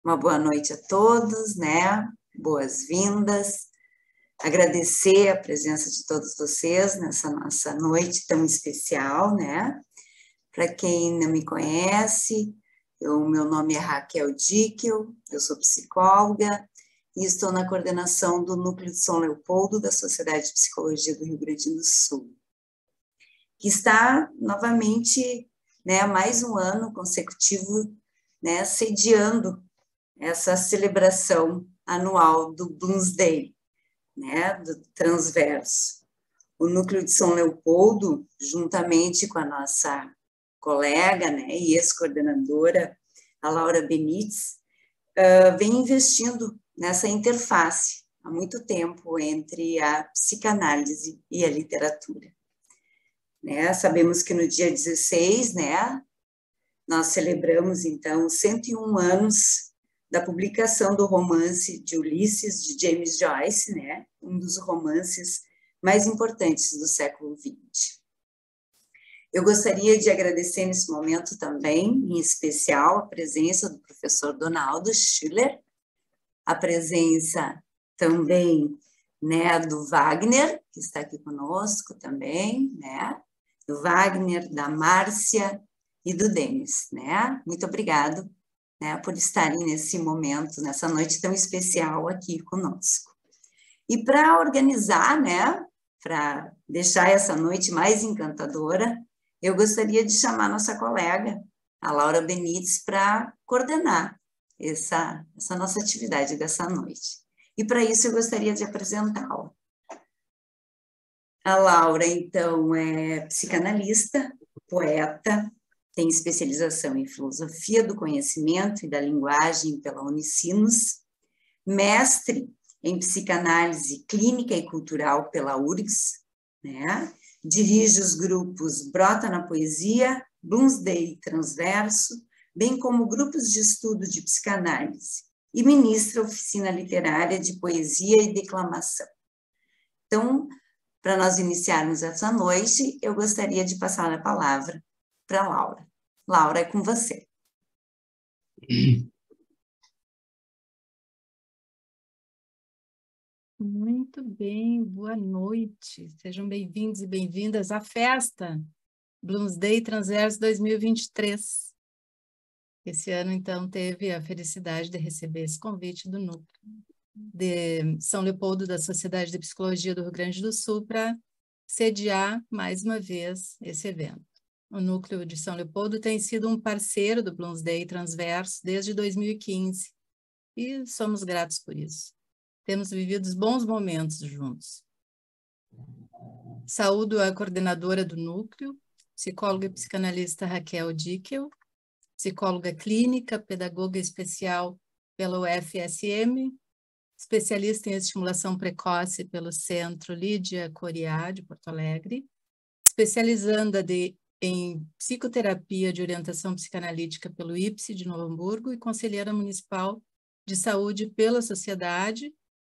Uma boa noite a todos, né? Boas-vindas. Agradecer a presença de todos vocês nessa nossa noite tão especial, né? Para quem não me conhece, meu nome é Raquel Dickel, eu sou psicóloga e estou na coordenação do Núcleo de São Leopoldo da Sociedade de Psicologia do Rio Grande do Sul, que está novamente, né, mais um ano consecutivo, né, sediando essa celebração anual do Bloomsday, né, do Transverso. O Núcleo de São Leopoldo, juntamente com a nossa colega, né, e ex-coordenadora, a Laura Benites, vem investindo nessa interface há muito tempo entre a psicanálise e a literatura. Né, sabemos que no dia 16, né, nós celebramos, então, 101 anos da publicação do romance de Ulisses, de James Joyce, né, um dos romances mais importantes do século XX. Eu gostaria de agradecer nesse momento também, em especial, a presença do professor Donaldo Schiller, a presença também, né, do Wagner, que está aqui conosco também, né, do Wagner, da Márcia e do Denis, né? Muito obrigado, né, por estarem nesse momento, nessa noite tão especial aqui conosco. E para organizar, né, para deixar essa noite mais encantadora, eu gostaria de chamar nossa colega, a Laura Benites, para coordenar essa nossa atividade dessa noite. E para isso eu gostaria de apresentá-la. A Laura, então, é psicanalista, poeta, tem especialização em filosofia do conhecimento e da linguagem pela Unicinos, mestre em psicanálise clínica e cultural pela URGS, né? Dirige os grupos Brota na Poesia, Bloomsday Transverso, bem como grupos de estudo de psicanálise, e ministra oficina literária de poesia e declamação. Então, para nós iniciarmos essa noite, eu gostaria de passar a palavra para a Laura. Laura, é com você. Muito bem, boa noite. Sejam bem-vindos e bem-vindas à festa Bloomsday Transverso 2023. Esse ano, então, teve a felicidade de receber esse convite do Núcleo de São Leopoldo da Sociedade de Psicologia do Rio Grande do Sul para sediar mais uma vez esse evento. O Núcleo de São Leopoldo tem sido um parceiro do Bloomsday Transverso desde 2015 e somos gratos por isso. Temos vivido bons momentos juntos. Saúdo a coordenadora do Núcleo, psicóloga e psicanalista Raquel Dickel, psicóloga clínica, pedagoga especial pela UFSM, especialista em estimulação precoce pelo Centro Lídia Coriá, de Porto Alegre, especializanda em psicoterapia de orientação psicanalítica pelo IPSE de Novo Hamburgo e conselheira municipal de saúde pela Sociedade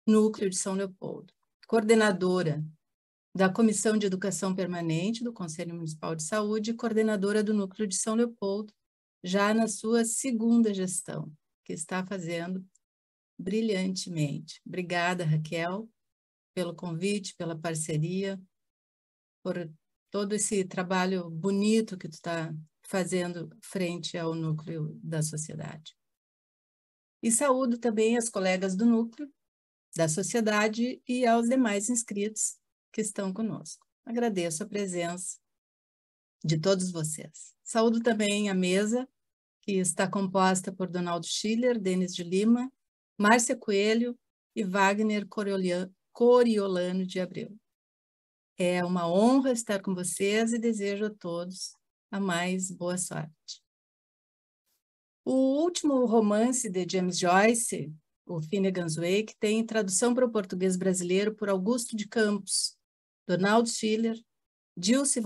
Núcleo de São Leopoldo. Coordenadora da Comissão de Educação Permanente do Conselho Municipal de Saúde e coordenadora do Núcleo de São Leopoldo, já na sua segunda gestão, que está fazendo brilhantemente. Obrigada, Raquel, pelo convite, pela parceria, por todo esse trabalho bonito que tu está fazendo frente ao núcleo da sociedade. E saúdo também as colegas do núcleo, da sociedade e aos demais inscritos que estão conosco. Agradeço a presença de todos vocês. Saúdo também a mesa, que está composta por Donaldo Schiller, Denis de Lima, Márcia Coelho e Wagner Coriolano de Abreu. É uma honra estar com vocês e desejo a todos a mais boa sorte. O último romance de James Joyce, o Finnegan's Wake, tem tradução para o português brasileiro por Augusto de Campos, Donaldo Schiller, Dirce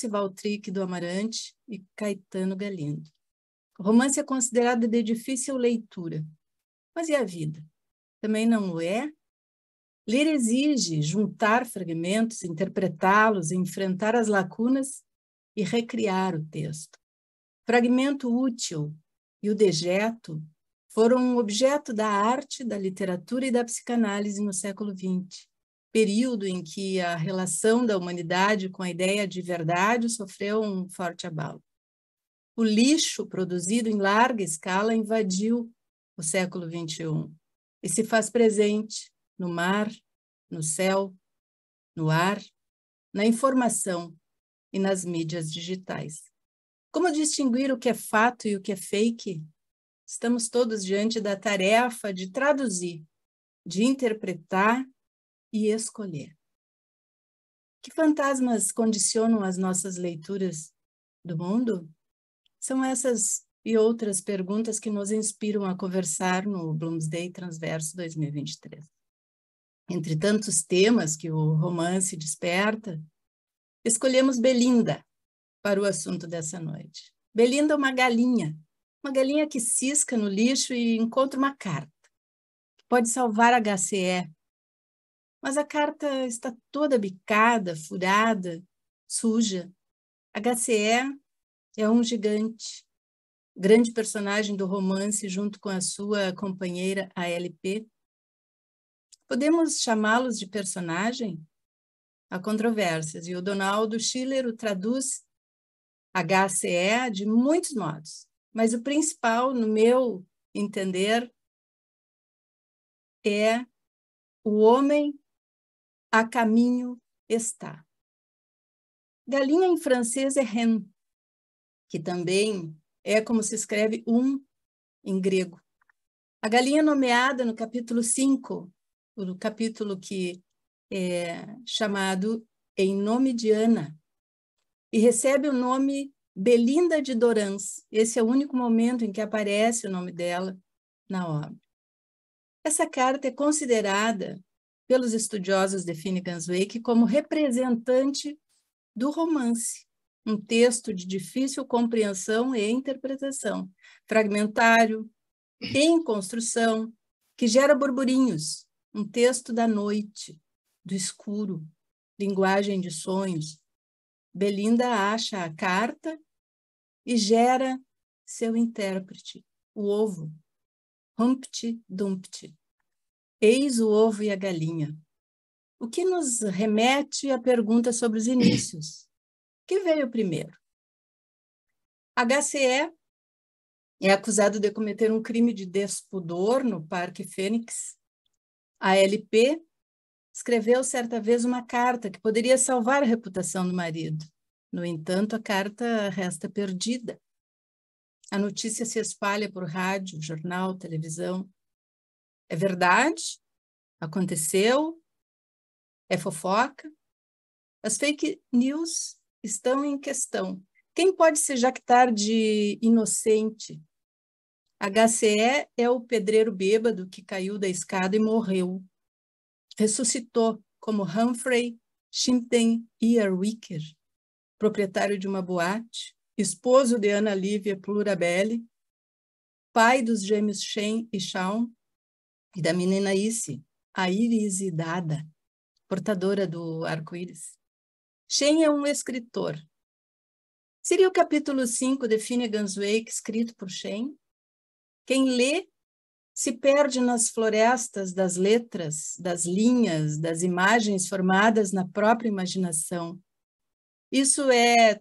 Valtric do Amarante e Caetano Galindo. O romance é considerado de difícil leitura, mas e a vida? Também não o é? Ler exige juntar fragmentos, interpretá-los, enfrentar as lacunas e recriar o texto. Fragmento útil e o dejeto foram objeto da arte, da literatura e da psicanálise no século XX, período em que a relação da humanidade com a ideia de verdade sofreu um forte abalo. O lixo produzido em larga escala invadiu o século XXI e se faz presente no mar, no céu, no ar, na informação e nas mídias digitais. Como distinguir o que é fato e o que é fake? Estamos todos diante da tarefa de traduzir, de interpretar e escolher. Que fantasmas condicionam as nossas leituras do mundo? São essas e outras perguntas que nos inspiram a conversar no Bloomsday Transverso 2023. Entre tantos temas que o romance desperta, escolhemos Belinda para o assunto dessa noite. Belinda é uma galinha que cisca no lixo e encontra uma carta, que pode salvar a HCE. Mas a carta está toda bicada, furada, suja. A HCE é um gigante, grande personagem do romance junto com a sua companheira, a LP. Podemos chamá-los de personagem? Há controvérsias, e o Donaldo Schiller o traduz HCE de muitos modos, mas o principal, no meu entender, é o homem a caminho está. Galinha em francês é reine, que também é como se escreve em grego. A galinha nomeada no capítulo 5, o capítulo que é chamado Em Nome de Ana, e recebe o nome Belinda de Dorans. Esse é o único momento em que aparece o nome dela na obra. Essa carta é considerada pelos estudiosos de Finnegan's Wake como representante do romance, um texto de difícil compreensão e interpretação, fragmentário, em construção, que gera burburinhos, um texto da noite, do escuro, linguagem de sonhos. Belinda acha a carta e gera seu intérprete, o ovo, Humpty Dumpty. Eis o ovo e a galinha. O que nos remete à pergunta sobre os inícios. O que veio primeiro? HCE é acusado de cometer um crime de despudor no Parque Fênix. A LP escreveu certa vez uma carta que poderia salvar a reputação do marido. No entanto, a carta resta perdida. A notícia se espalha por rádio, jornal, televisão. É verdade? Aconteceu? É fofoca? As fake news estão em questão. Quem pode se jactar de inocente? HCE é o pedreiro bêbado que caiu da escada e morreu. Ressuscitou como Humphrey Shimpden Earwicker, proprietário de uma boate, esposo de Ana Lívia Plurabelli, pai dos gêmeos Shen e Shaun e da menina Issy, a Irisidada, portadora do arco-íris. Shen é um escritor. Seria o capítulo 5 de Finnegan's Wake escrito por Shen? Quem lê se perde nas florestas das letras, das linhas, das imagens formadas na própria imaginação. Isso é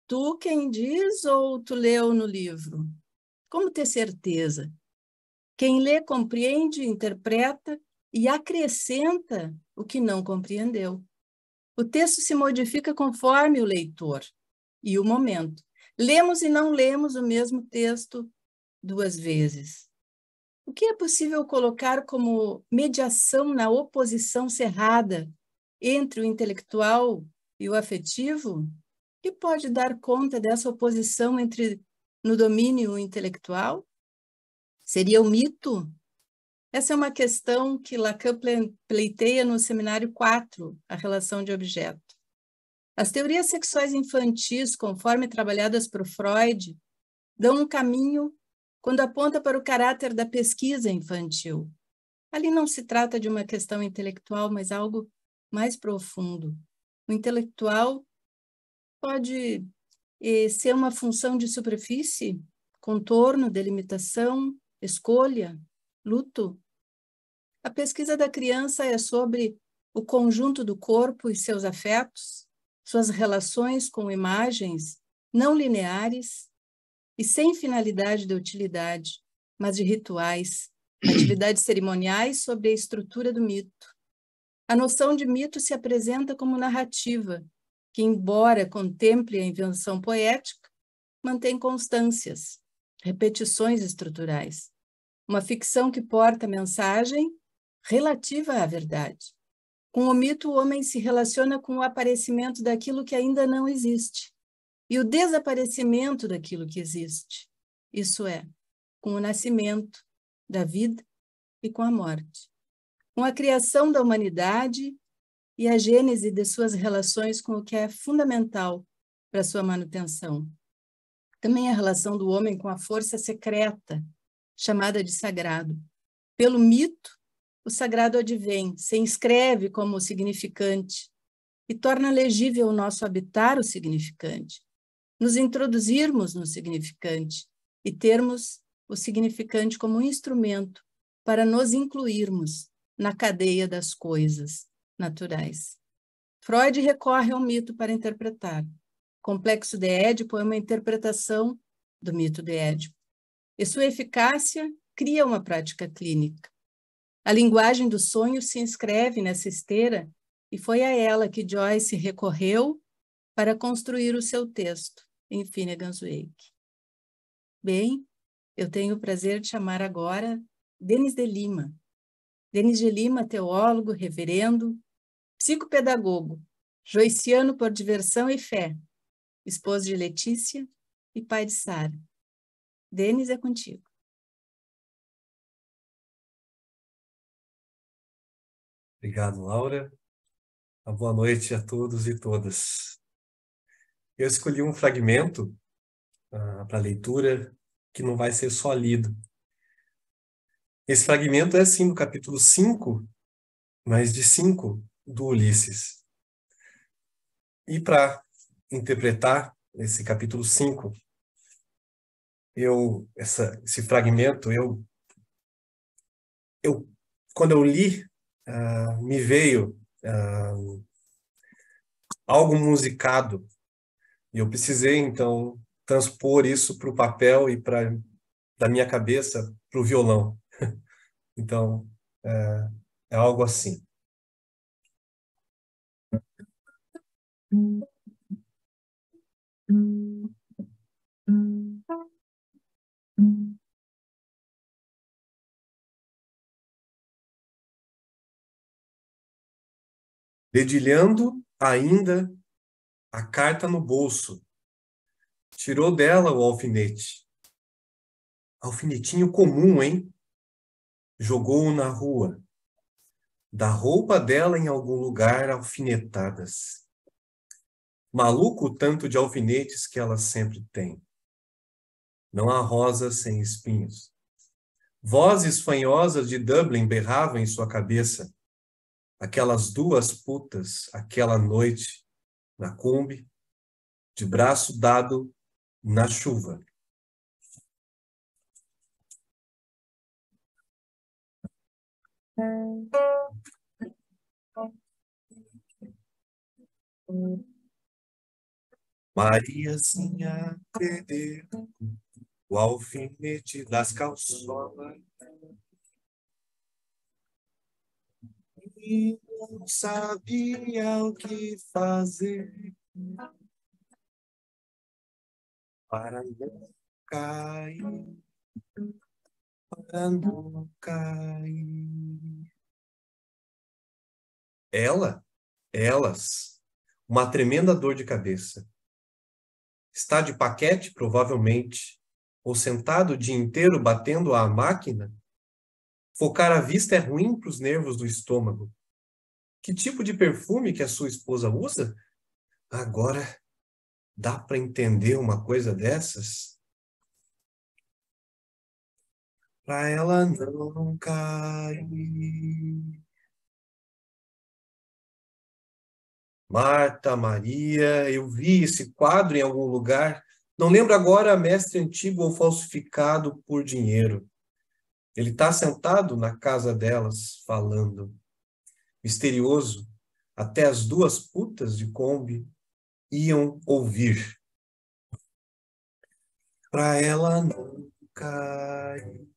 tu quem diz ou tu leu no livro? Como ter certeza? Quem lê compreende, interpreta e acrescenta o que não compreendeu. O texto se modifica conforme o leitor e o momento. Lemos e não lemos o mesmo texto 2 vezes. O que é possível colocar como mediação na oposição cerrada entre o intelectual e o afetivo? Que pode dar conta dessa oposição no domínio intelectual? Seria o mito? Essa é uma questão que Lacan pleiteia no seminário 4, a relação de objeto. As teorias sexuais infantis, conforme trabalhadas por Freud, dão um caminho quando aponta para o caráter da pesquisa infantil. Ali não se trata de uma questão intelectual, mas algo mais profundo. O intelectual pode ser uma função de superfície, contorno, delimitação, escolha, luto? A pesquisa da criança é sobre o conjunto do corpo e seus afetos, suas relações com imagens não lineares e sem finalidade de utilidade, mas de rituais, atividades cerimoniais sobre a estrutura do mito. A noção de mito se apresenta como narrativa, que, embora contemple a invenção poética, mantém constâncias, repetições estruturais. Uma ficção que porta mensagem relativa à verdade. Com o mito, o homem se relaciona com o aparecimento daquilo que ainda não existe e o desaparecimento daquilo que existe. Isso é, com o nascimento da vida e com a morte. Com a criação da humanidade e a gênese de suas relações com o que é fundamental para sua manutenção. Também a relação do homem com a força secreta, chamada de sagrado. Pelo mito, o sagrado advém, se inscreve como significante e torna legível o nosso habitar o significante, nos introduzirmos no significante e termos o significante como um instrumento para nos incluirmos na cadeia das coisas naturais. Freud recorre ao mito para interpretar. O Complexo de Édipo é uma interpretação do mito de Édipo, e sua eficácia cria uma prática clínica. A linguagem do sonho se inscreve nessa esteira e foi a ela que Joyce recorreu para construir o seu texto, em Finnegan's Wake. Bem, eu tenho o prazer de chamar agora Denis de Lima. Denis de Lima, teólogo, reverendo, psicopedagogo, joiciano por diversão e fé, esposo de Letícia e pai de Sara. Denis, é contigo. Obrigado, Laura. Uma boa noite a todos e todas. Eu escolhi um fragmento para leitura que não vai ser só lido. Esse fragmento é, sim, do capítulo 5, mas de 5 do Ulisses. E para interpretar esse capítulo 5, esse fragmento, quando eu li, me veio algo musicado, e eu precisei, então, transpor isso para o papel e da minha cabeça para o violão. Então, é algo assim. Dedilhando ainda a carta no bolso, tirou dela o alfinete. Alfinetinho comum, hein? Jogou-o na rua. Da roupa dela em algum lugar alfinetadas. Maluco o tanto de alfinetes que ela sempre tem. Não há rosa sem espinhos. Vozes fanhosas de Dublin berravam em sua cabeça. Aquelas duas putas, aquela noite, na Kombi, de braço dado na chuva. Mariazinha perdeu o alfinete das calçolas e não sabia o que fazer para não cair, para não cair. Elas, uma tremenda dor de cabeça. Está de paquete, provavelmente, ou sentado o dia inteiro batendo à máquina? Focar a vista é ruim para os nervos do estômago. Que tipo de perfume que a sua esposa usa? Agora, dá para entender uma coisa dessas? Para ela não cair. Marta, Maria, eu vi esse quadro em algum lugar. Não lembro agora, mestre antigo ou falsificado por dinheiro. Ele está sentado na casa delas, falando. Misterioso, até as duas putas de Kombi iam ouvir. Pra ela não cair.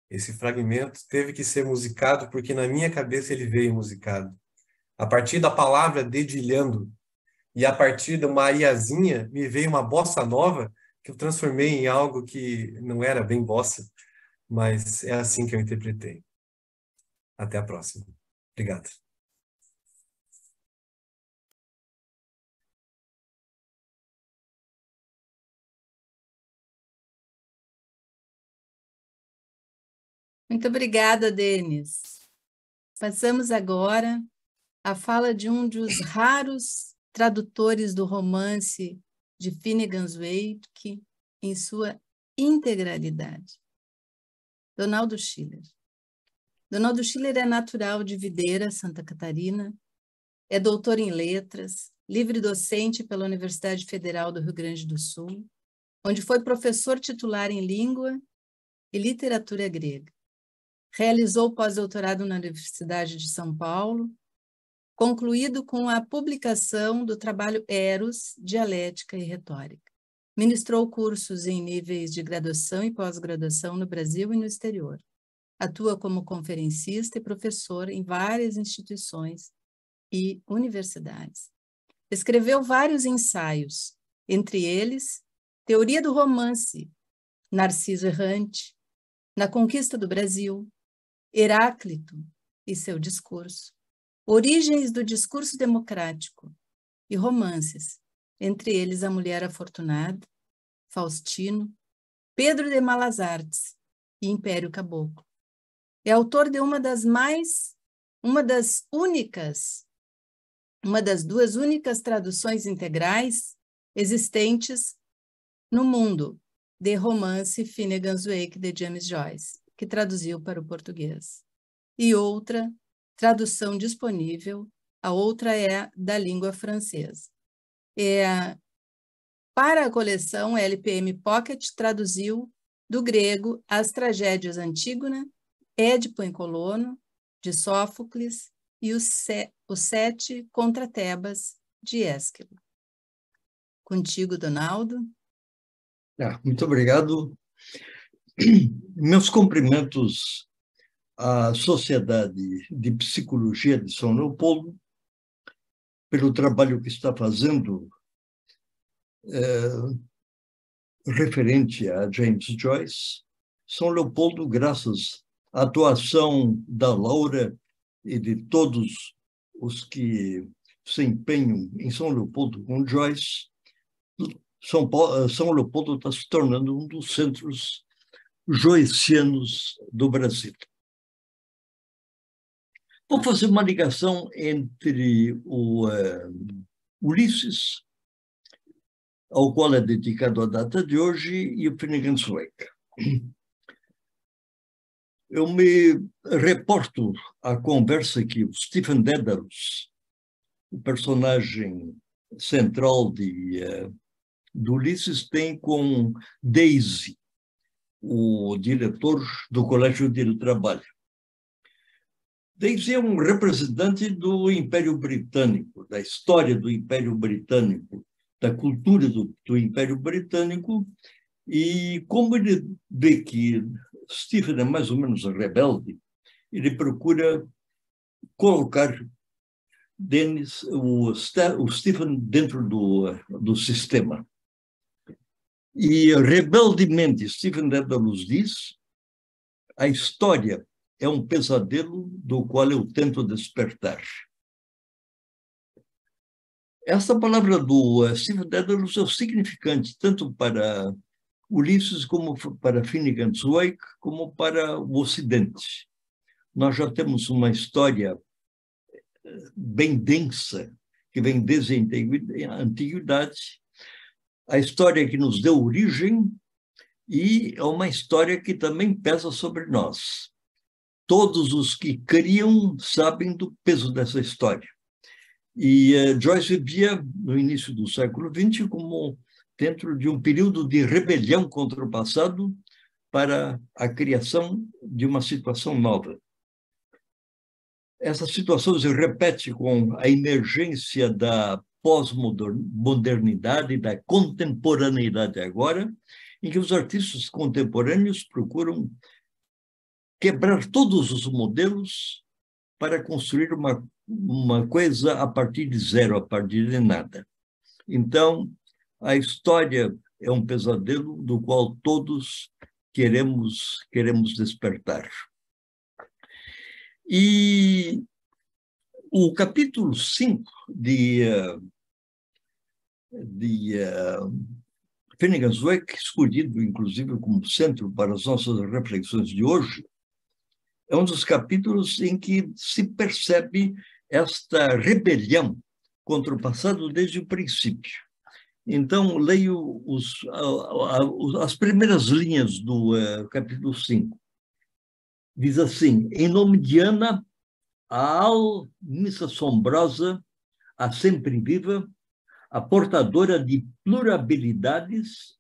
Esse fragmento teve que ser musicado porque na minha cabeça ele veio musicado. A partir da palavra dedilhando e a partir de uma ariazinha me veio uma bossa nova que eu transformei em algo que não era bem bossa, mas é assim que eu interpretei. Até a próxima. Obrigado. Muito obrigada, Denis. Passamos agora à fala de um dos raros tradutores do romance de Finnegans Wake em sua integralidade. Donaldo Schiller. Donaldo Schiller é natural de Videira, Santa Catarina, é doutor em letras, livre docente pela Universidade Federal do Rio Grande do Sul, onde foi professor titular em língua e literatura grega. Realizou pós-doutorado na Universidade de São Paulo, concluído com a publicação do trabalho Eros, Dialética e Retórica. Ministrou cursos em níveis de graduação e pós-graduação no Brasil e no exterior. Atua como conferencista e professor em várias instituições e universidades. Escreveu vários ensaios, entre eles Teoria do Romance, Narciso Errante, Na Conquista do Brasil, Heráclito e seu discurso, Origens do Discurso Democrático e romances, entre eles A Mulher Afortunada, Faustino, Pedro de Malas Artes e Império Caboclo. É autor de uma das duas únicas traduções integrais existentes no mundo de romance Finnegans Wake de James Joyce, que traduziu para o português. E outra tradução disponível, a outra é da língua francesa. Para a coleção LPM Pocket, traduziu do grego As Tragédias Antígona, Édipo em Colono, de Sófocles, e os Sete contra Tebas, de Ésquilo. Contigo, Donaldo. Muito obrigado. Meus cumprimentos à Sociedade de Psicologia de São Leopoldo pelo trabalho que está fazendo referente a James Joyce. São Leopoldo, graças à atuação da Laura e de todos os que se empenham em São Leopoldo com Joyce, São Leopoldo está se tornando um dos centros joycianos do Brasil. Vou fazer uma ligação entre o Ulisses, ao qual é dedicado a data de hoje, e o Finnegans Wake. Eu me reporto à conversa que o Stephen Dedalus, o personagem central do Ulisses, tem com Daisy, o diretor do Colégio de Trabalho. Daisy é um representante do Império Britânico, da história do Império Britânico, da cultura do Império Britânico, e como ele vê que Stephen é mais ou menos rebelde, ele procura colocar o Stephen dentro do sistema. E rebeldemente, Stephen Dedalus diz: a história é um pesadelo do qual eu tento despertar. Essa palavra do Stephen Dedalus é significante tanto para Ulisses como para Finnegans Wake, como para o Ocidente. Nós já temos uma história bem densa, que vem desde a antiguidade, a história que nos deu origem, e é uma história que também pesa sobre nós. Todos os que criam sabem do peso dessa história. E Joyce vivia, no início do século XX, como dentro de um período de rebelião contra o passado para a criação de uma situação nova. Essa situação se repete com a emergência da pós-modernidade, da contemporaneidade agora, em que os artistas contemporâneos procuram quebrar todos os modelos para construir uma coisa a partir de zero, a partir de nada. Então, a história é um pesadelo do qual todos queremos despertar. E o capítulo 5 de Finnegans Wake, escolhido inclusive como centro para as nossas reflexões de hoje, é um dos capítulos em que se percebe esta rebelião contra o passado desde o princípio. Então, leio as primeiras linhas do capítulo 5. Diz assim: em nome de Ana, a almissa assombrosa, a sempre viva, a portadora de pluralidades,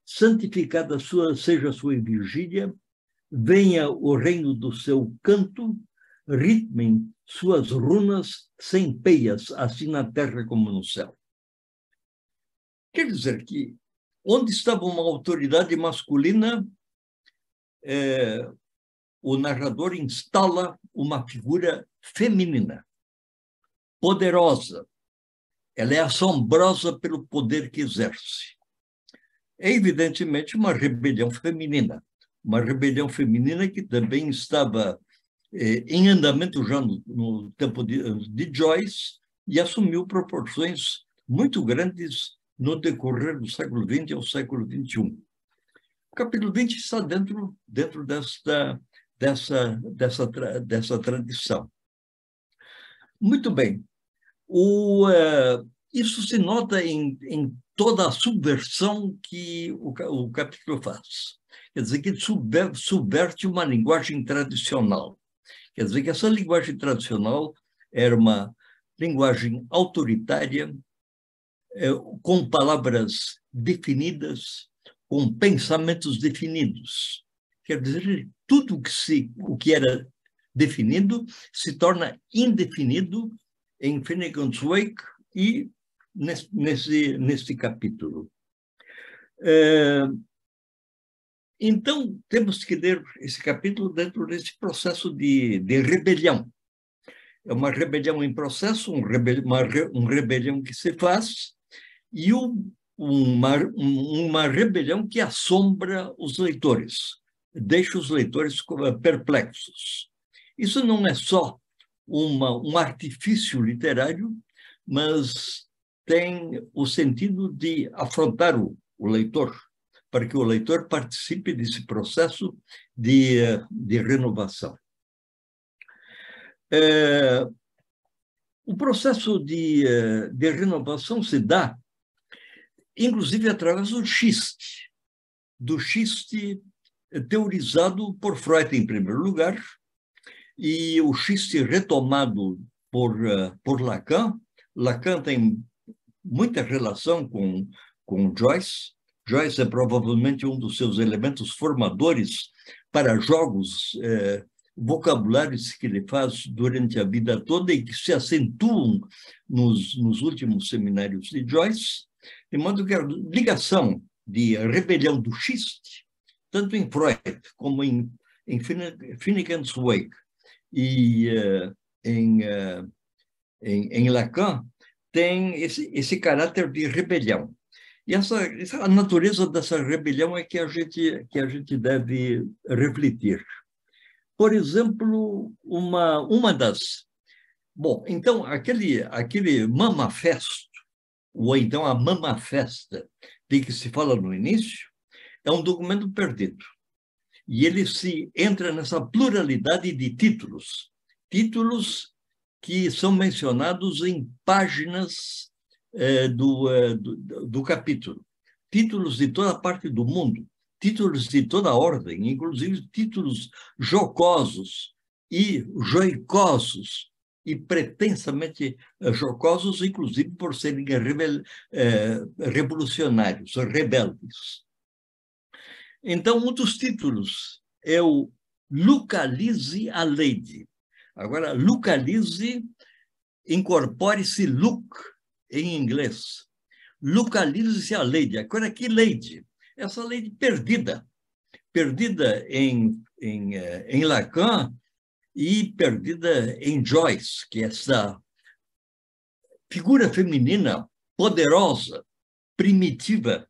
santificada seja a sua vigília, venha o reino do seu canto, ritmem suas runas sem peias, assim na terra como no céu. Quer dizer que, onde estava uma autoridade masculina, o narrador instala uma figura feminina, poderosa. Ela é assombrosa pelo poder que exerce. É, evidentemente, uma rebelião feminina que também estava em andamento já no tempo de Joyce e assumiu proporções muito grandes no decorrer do século XX ao século XXI. O capítulo 20 está dentro dessa tradição. Muito bem. Isso se nota em toda a subversão que o capítulo faz. Quer dizer, que subverte uma linguagem tradicional. Quer dizer que essa linguagem tradicional era uma linguagem autoritária, com palavras definidas, com pensamentos definidos. Quer dizer, tudo o que era definido se torna indefinido em Finnegans Wake e nesse capítulo. Então, temos que ler esse capítulo dentro desse processo de rebelião. É uma rebelião em processo, uma rebelião que se faz, e uma rebelião que assombra os leitores, deixa os leitores perplexos. Isso não é só um artifício literário, mas tem o sentido de afrontar o leitor, para que o leitor participe desse processo de renovação. O processo de renovação se dá, inclusive, através do xiste teorizado por Freud, em primeiro lugar, e o xiste retomado por Lacan. Lacan tem muita relação com Joyce. Joyce é provavelmente um dos seus elementos formadores para jogos vocabulários que ele faz durante a vida toda e que se acentuam nos últimos seminários de Joyce, de modo que a ligação de rebelião do xiste, tanto em Freud como em Finnegans Wake e em Lacan, tem esse caráter de rebelião. E a natureza dessa rebelião é que a gente deve refletir. Por exemplo, uma das... Bom, então, aquele Mama Fest, ou então a Mama Festa, de que se fala no início, é um documento perdido. E ele se entra nessa pluralidade de títulos que são mencionados em páginas do capítulo. Títulos de toda parte do mundo, títulos de toda ordem, inclusive títulos jocosos e joicosos, e pretensamente jocosos, inclusive por serem revolucionários, rebeldes. Então, um dos títulos é o Localize a Lady. Agora, localize, incorpore-se look em inglês. Localize a Lady. Agora, que Lady? Essa Lady perdida em Lacan e perdida em Joyce, que é essa figura feminina poderosa, primitiva,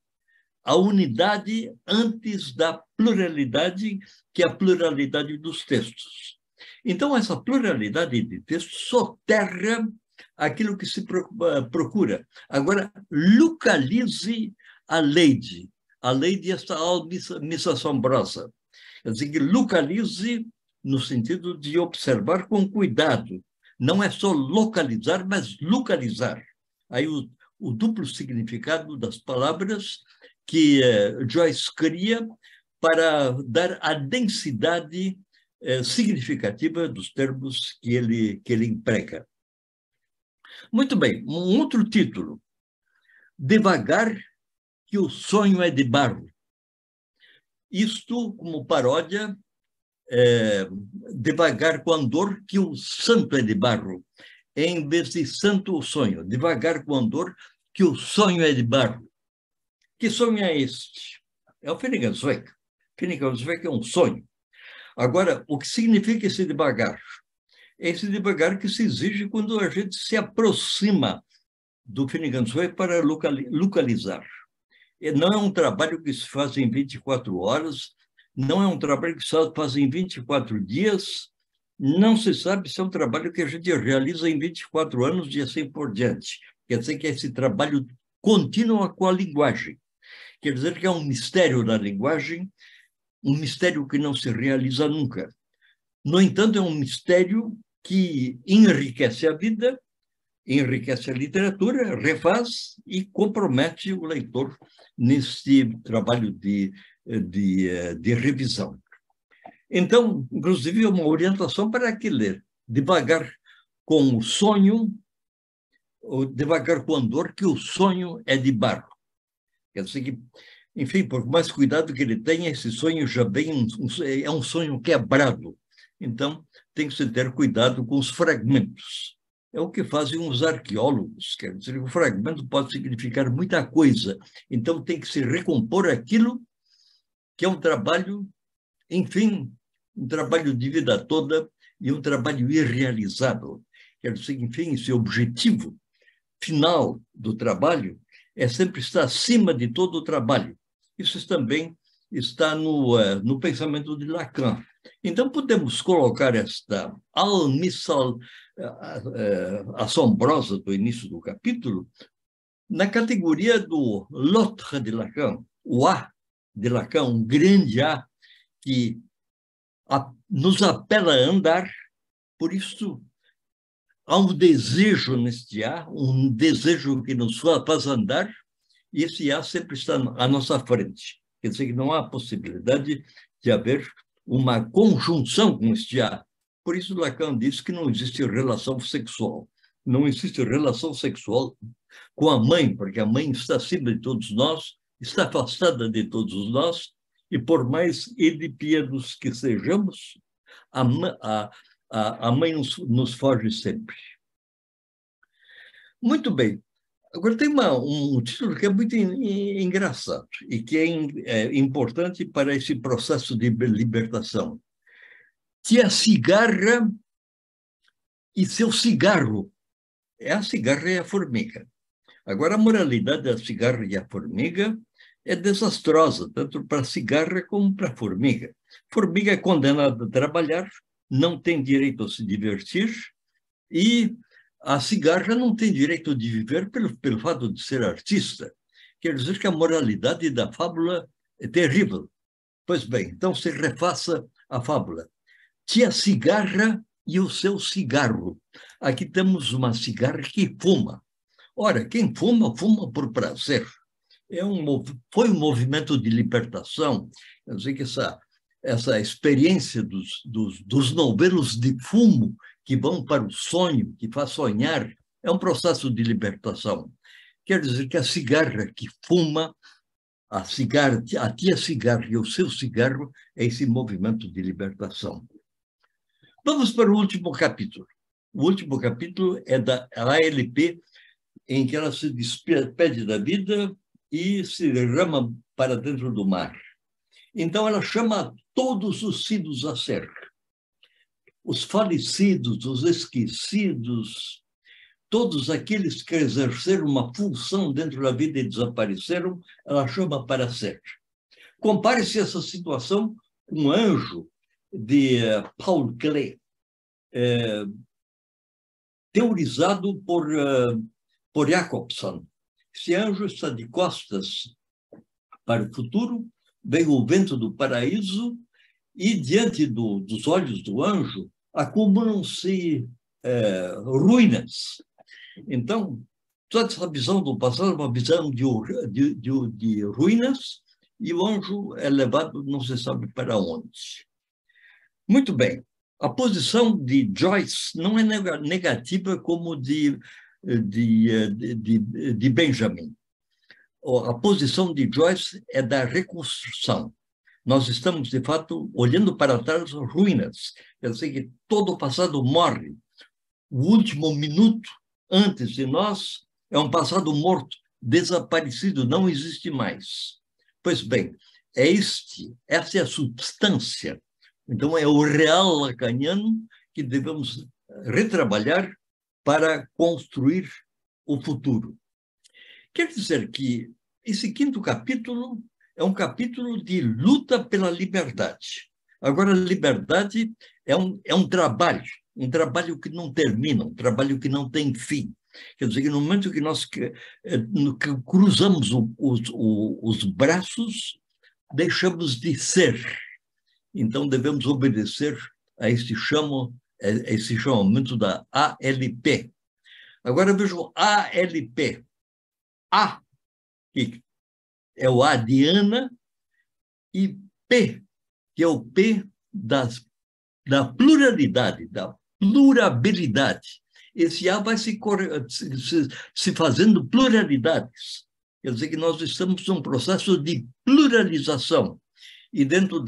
a unidade antes da pluralidade, que é a pluralidade dos textos. Então, essa pluralidade de textos soterra aquilo que se procura. Agora, localize a Lady. A Lady é essa Miss Assombrosa. Quer dizer, que localize no sentido de observar com cuidado. Não é só localizar, mas localizar. Aí o duplo significado das palavras que Joyce cria para dar a densidade significativa dos termos que ele emprega. Muito bem, um outro título. Devagar que o sonho é de barro. Isto como paródia, devagar com andor que o santo é de barro, em vez de santo o sonho. Devagar com andor que o sonho é de barro. Que sonho é este? É o Finnegan-Zweig. Finnegan-Zweig é um sonho. Agora, o que significa esse devagar? É esse devagar que se exige quando a gente se aproxima do Finnegan-Zweig para localizar. Não é um trabalho que se faz em 24 horas, não é um trabalho que se faz em 24 dias, não se sabe se é um trabalho que a gente realiza em 24 anos e assim por diante. Quer dizer que esse trabalho contínuo com a linguagem. Quer dizer que é um mistério da linguagem, um mistério que não se realiza nunca. No entanto, é um mistério que enriquece a vida, enriquece a literatura, refaz e compromete o leitor nesse trabalho de revisão. Então, inclusive, é uma orientação para que ler devagar com o sonho, ou devagar com o andor, que o sonho é de barro. Quer dizer que, enfim, por mais cuidado que ele tenha, esse sonho já vem, é um sonho quebrado. Então, tem que se ter cuidado com os fragmentos. É o que fazem os arqueólogos. Quer dizer, o fragmento pode significar muita coisa. Então, tem que se recompor aquilo que é um trabalho, enfim, um trabalho de vida toda e um trabalho irrealizável. Quer dizer, enfim, esse objetivo final do trabalho é sempre estar acima de todo o trabalho. Isso também está no pensamento de Lacan. Então, podemos colocar esta almissal assombrosa do início do capítulo na categoria do l'autre de Lacan, o A de Lacan, um grande A que nos apela a andar. Por isso, há um desejo neste A, um desejo que nos faz andar, e esse A sempre está à nossa frente. Quer dizer que não há possibilidade de haver uma conjunção com este A. Por isso, Lacan diz que não existe relação sexual. Não existe relação sexual com a mãe, porque a mãe está acima de todos nós, está afastada de todos nós, e por mais edipiedos que sejamos, a mãe nos foge sempre. Muito bem. Agora, tem um título que é muito engraçado e que é importante para esse processo de libertação. Tia Cigarra e seu cigarro. A cigarra e a formiga. Agora, a moralidade da cigarra e a formiga é desastrosa, tanto para a cigarra como para a formiga. A formiga é condenada a trabalhar, não tem direito a se divertir, e a cigarra não tem direito de viver pelo fato de ser artista. Quer dizer que a moralidade da fábula é terrível. Pois bem, então se refaça a fábula. Tia Cigarra e o seu cigarro. Aqui temos uma cigarra que fuma. Ora, quem fuma, fuma por prazer. Foi um movimento de libertação. Quer dizer que essa experiência dos novelos de fumo que vão para o sonho, que faz sonhar, é um processo de libertação. Quer dizer que a cigarra que fuma, a tia cigarra e o seu cigarro é esse movimento de libertação. Vamos para o último capítulo. O último capítulo é da ALP, em que ela se despede da vida e se derrama para dentro do mar. Então, ela chama todos os sidos a ser. Os falecidos, os esquecidos, todos aqueles que exerceram uma função dentro da vida e desapareceram, ela chama para ser. Compare-se essa situação com um anjo de Paul Klee, teorizado por Jacobson. Esse anjo está de costas para o futuro, vem o vento do paraíso e, diante dos olhos do anjo, acumulam-se ruínas. Então, toda essa visão do passado é uma visão de ruínas, e o anjo é levado não se sabe para onde. Muito bem. A posição de Joyce não é negativa como de Benjamin. A posição de Joyce é da reconstrução. Nós estamos, de fato, olhando para trás as ruínas. Quer dizer que todo o passado morre. O último minuto antes de nós é um passado morto, desaparecido, não existe mais. Pois bem, essa é a substância. Então, é o real lacaniano que devemos retrabalhar para construir o futuro. Quer dizer que esse quinto capítulo é um capítulo de luta pela liberdade. Agora, a liberdade é um trabalho que não termina, um trabalho que não tem fim. Quer dizer que no momento que nós cruzamos os braços, deixamos de ser. Então, devemos obedecer a esse chamamento da ALP. Agora, vejam, ALP. A, que é o A de Ana, e P, que é o P da pluralidade, da plurabilidade. Esse A vai se fazendo pluralidades. Quer dizer que nós estamos num processo de pluralização. E dentro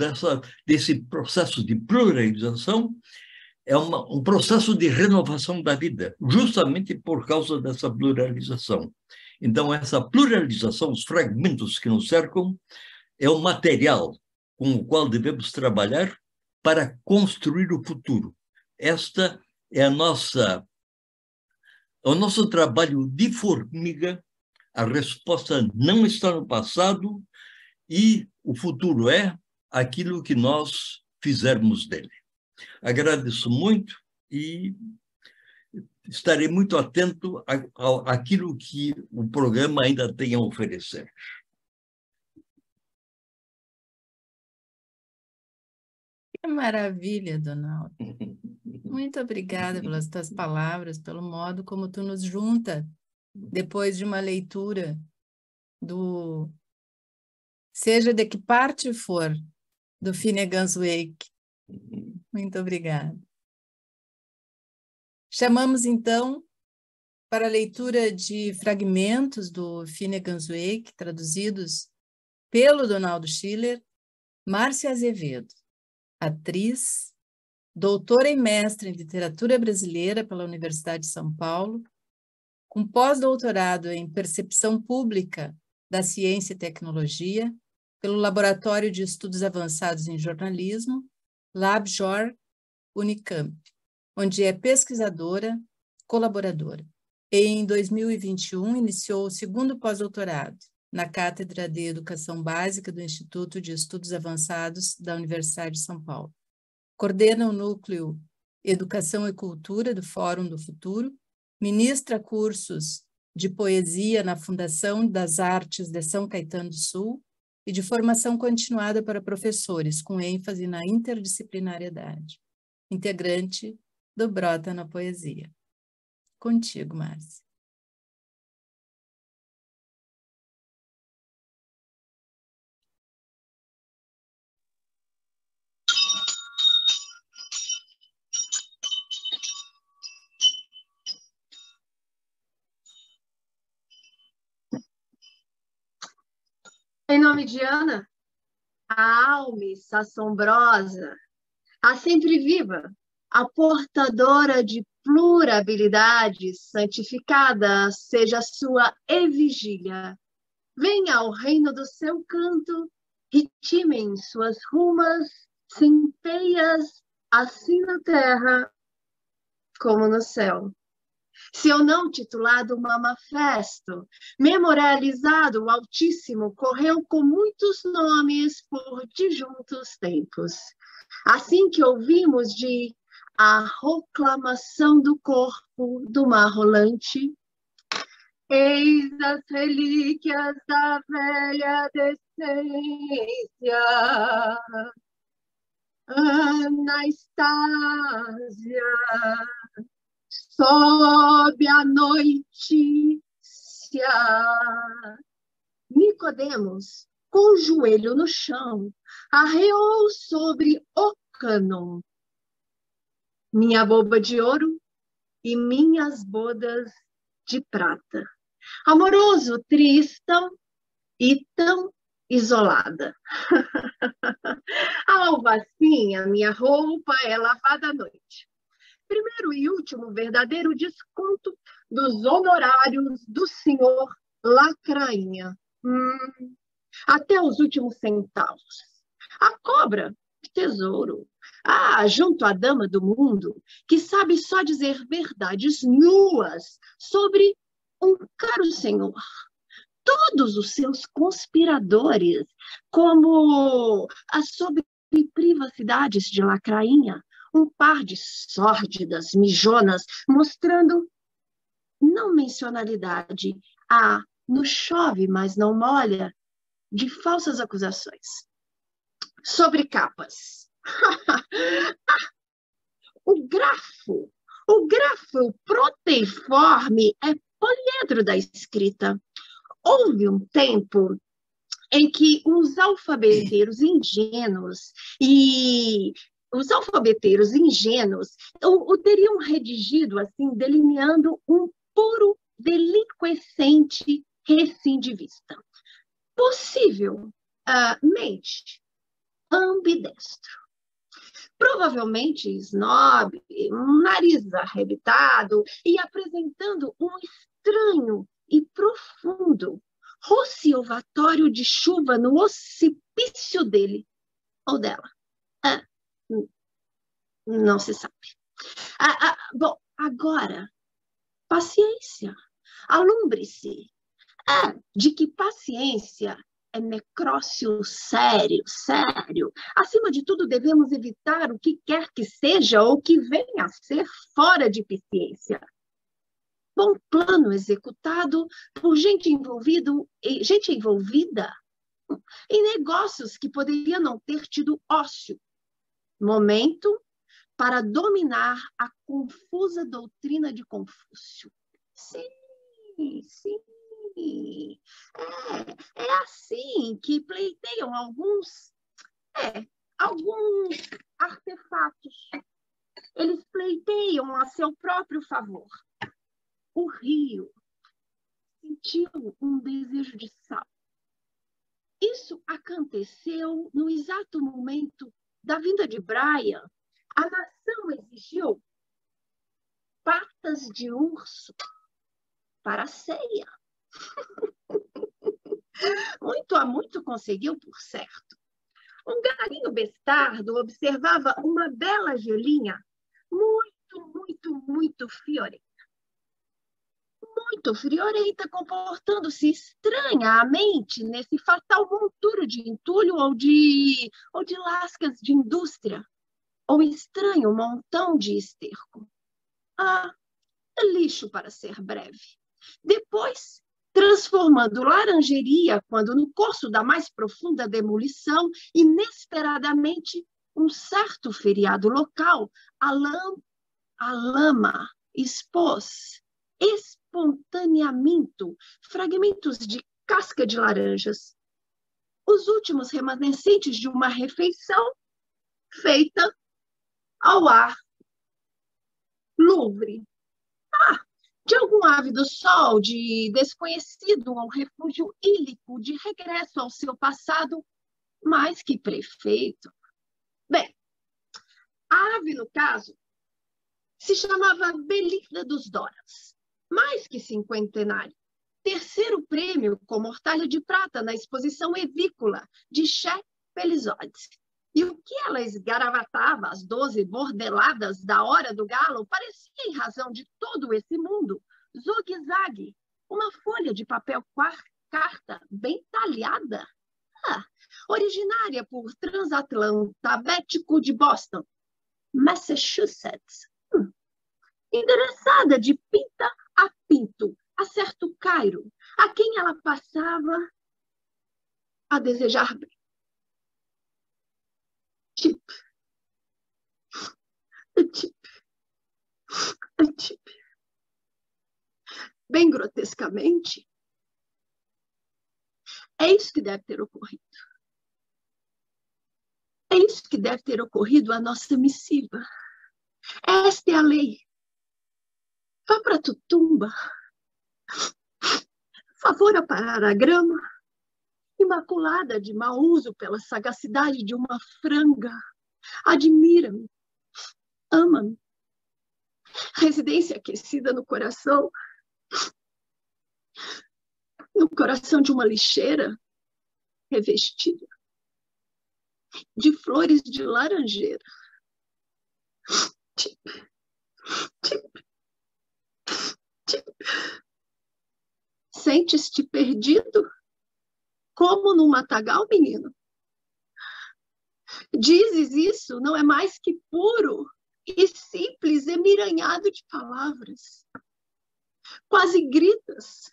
desse processo de pluralização, é um processo de renovação da vida, justamente por causa dessa pluralização. Então, essa pluralização, os fragmentos que nos cercam, é o material com o qual devemos trabalhar para construir o futuro. Esta é o nosso trabalho de formiga. A resposta não está no passado e o futuro é aquilo que nós fizermos dele. Agradeço muito e estarei muito atento àquilo que o programa ainda tem a oferecer. Que maravilha, Donaldo. Muito obrigada pelas tuas palavras, pelo modo como tu nos junta depois de uma leitura do seja de que parte for do Finnegan's Wake. Muito obrigada. Chamamos então para a leitura de fragmentos do Finnegan's Wake, traduzidos pelo Donaldo Schiller, Márcia Azevedo, atriz, doutora e mestre em literatura brasileira pela Universidade de São Paulo, com pós-doutorado em percepção pública da ciência e tecnologia pelo Laboratório de Estudos Avançados em Jornalismo, LabJOR, Unicamp, onde é pesquisadora, colaboradora. E em 2021 iniciou o segundo pós-doutorado na Cátedra de Educação Básica do Instituto de Estudos Avançados da Universidade de São Paulo. Coordena o núcleo Educação e Cultura do Fórum do Futuro, ministra cursos de poesia na Fundação das Artes de São Caetano do Sul e de formação continuada para professores, com ênfase na interdisciplinariedade. Integrante do Brota na Poesia. Contigo, Márcia. Em nome de Ana, a almes assombrosa, a sempre viva, a portadora de plurabilidade santificada seja a sua evigília. Venha ao reino do seu canto, ritmem suas rumas, centeias, assim na terra como no céu. Seu não titulado Mamafesto, memorializado o Altíssimo, correu com muitos nomes por disjuntos tempos. Assim que ouvimos de a proclamação do corpo do mar rolante, eis as relíquias da velha decência, Anastásia, sobe a noite, Nicodemos, com o joelho no chão, arreou sobre o cânon. Minha boba de ouro e minhas bodas de prata. Amoroso, tristão e tão isolada. A alvacinha, minha roupa é lavada à noite. Primeiro e último verdadeiro desconto dos honorários do senhor Lacrainha. Até os últimos centavos. A cobra, tesouro. Junto à dama do mundo, que sabe só dizer verdades nuas sobre um caro senhor. Todos os seus conspiradores, como as sobre privacidades de Lacrainha, um par de sórdidas mijonas, mostrando não mencionalidade, no chove, mas não molha, de falsas acusações. Sobre capas. O grafo proteiforme é poliedro da escrita. Houve um tempo em que os alfabeteiros ingênuos o teriam redigido assim, delineando um puro delinquescente recidivista. Possivelmente ambidestro. Provavelmente snob, nariz arrebitado e apresentando um estranho e profundo rociovatório de chuva no ocipício dele ou dela. Não se sabe. Bom, agora, paciência. Alumbre-se. De que paciência é necrócio sério. Acima de tudo, devemos evitar o que quer que seja ou que venha a ser fora de eficiência. Bom plano executado por gente envolvida em negócios que poderiam não ter tido ócio. Momento para dominar a confusa doutrina de Confúcio. Sim. É assim que pleiteiam alguns artefatos. Eles pleiteiam a seu próprio favor. O rio sentiu um desejo de sal. Isso aconteceu no exato momento da vinda de Brian. A nação exigiu patas de urso para a ceia. Muito conseguiu, por certo. Um galinho bestardo observava uma bela gelinha muito friorenta, comportando-se estranhamente nesse fatal monturo de entulho ou de lascas de indústria, ou estranho montão de esterco. Lixo, para ser breve. Depois, transformando laranjeria, quando no curso da mais profunda demolição, inesperadamente, um certo feriado local, a lama expôs espontaneamente fragmentos de casca de laranjas, os últimos remanescentes de uma refeição feita ao ar livre. de algum ávido sol, de desconhecido ou refúgio ílico, de regresso ao seu passado, mais que prefeito. Bem, a ave, no caso, se chamava Belinda dos Doras, mais que cinquentenário. Terceiro prêmio com mortalha de prata na exposição evícola de Che Pelizodes. E o que ela esgaravatava às 12 bordeladas da hora do galo parecia, em razão de todo esse mundo, zogue-zague, uma folha de papel carta bem talhada, originária por transatlantabético de Boston, Massachusetts, endereçada de pinta a pinto, a certo Cairo, a quem ela passava a desejar bem. Chip. Bem grotescamente, é isso que deve ter ocorrido. É isso que deve ter ocorrido à nossa missiva. Esta é a lei. Vá para Tutumba. Favor a parar a grama, imaculada de mau uso pela sagacidade de uma franga. Admira-me, ama-me. Residência aquecida no coração de uma lixeira revestida de flores de laranjeira. Tip. Sentes-te perdido? Como num matagal, menino? Dizes isso, não é mais que puro e simples emiranhado de palavras. Quase gritas.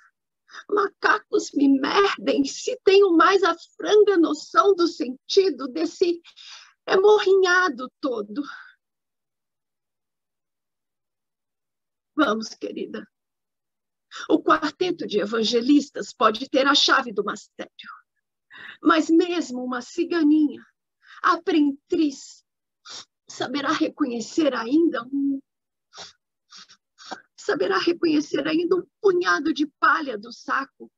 Macacos me merdem se tenho mais a franga noção do sentido desse emorrinhado todo. Vamos, querida. O quarteto de evangelistas pode ter a chave do mistério, mas mesmo uma ciganinha, aprentriz, saberá reconhecer ainda um punhado de palha do saco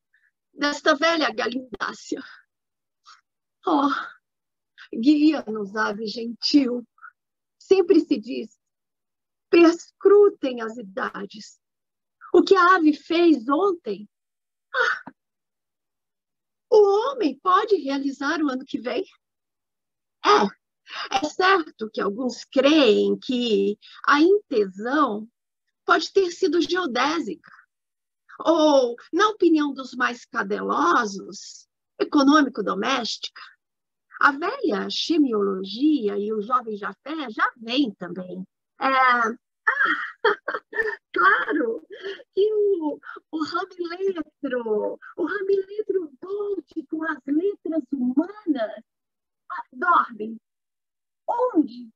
desta velha galindácea. Oh, guia-nos, ave gentil. Sempre se diz, perscrutem as idades. O que a ave fez ontem, o homem pode realizar o ano que vem? É certo que alguns creem que a intesão pode ter sido geodésica, ou, na opinião dos mais cadelosos, econômico-doméstica. A velha xemiologia e o jovem Jafé já vêm também. Claro que o ramiletro volte com as letras humanas dormem. Onde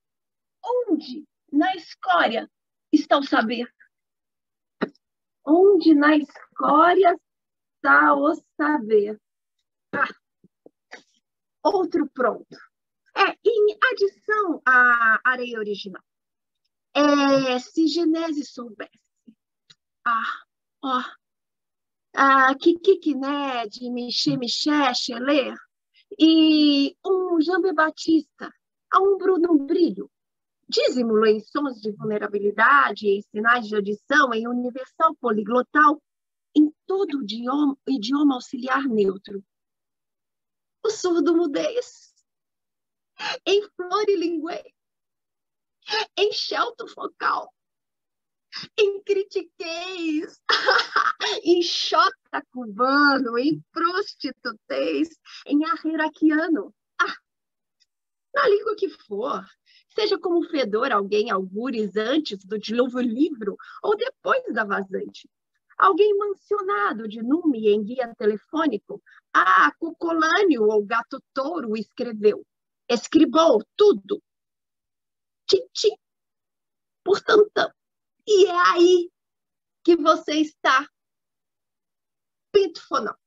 na escória está o saber? Onde na escória está o saber? Outro pronto. Em adição à areia original. Se Genese soubesse. Kikikné de Miché, Chelé, e um Jambe Batista, a um Bruno Brilho, dízimo em sons de vulnerabilidade, em sinais de adição, em universal poliglotal, em todo idioma auxiliar neutro. O surdo-mudez, em florilinguê, em shelto focal, em critiqueis, em xota cubano, em prostitutez, em arreraquiano. Na língua que for, seja como fedor alguém algures antes do dilúvio livro ou depois da vazante. Alguém mencionado de nume em guia telefônico, Cucolânio ou Gato Touro escribou tudo. Titi. Portanto, e é aí que você está, pintofonão.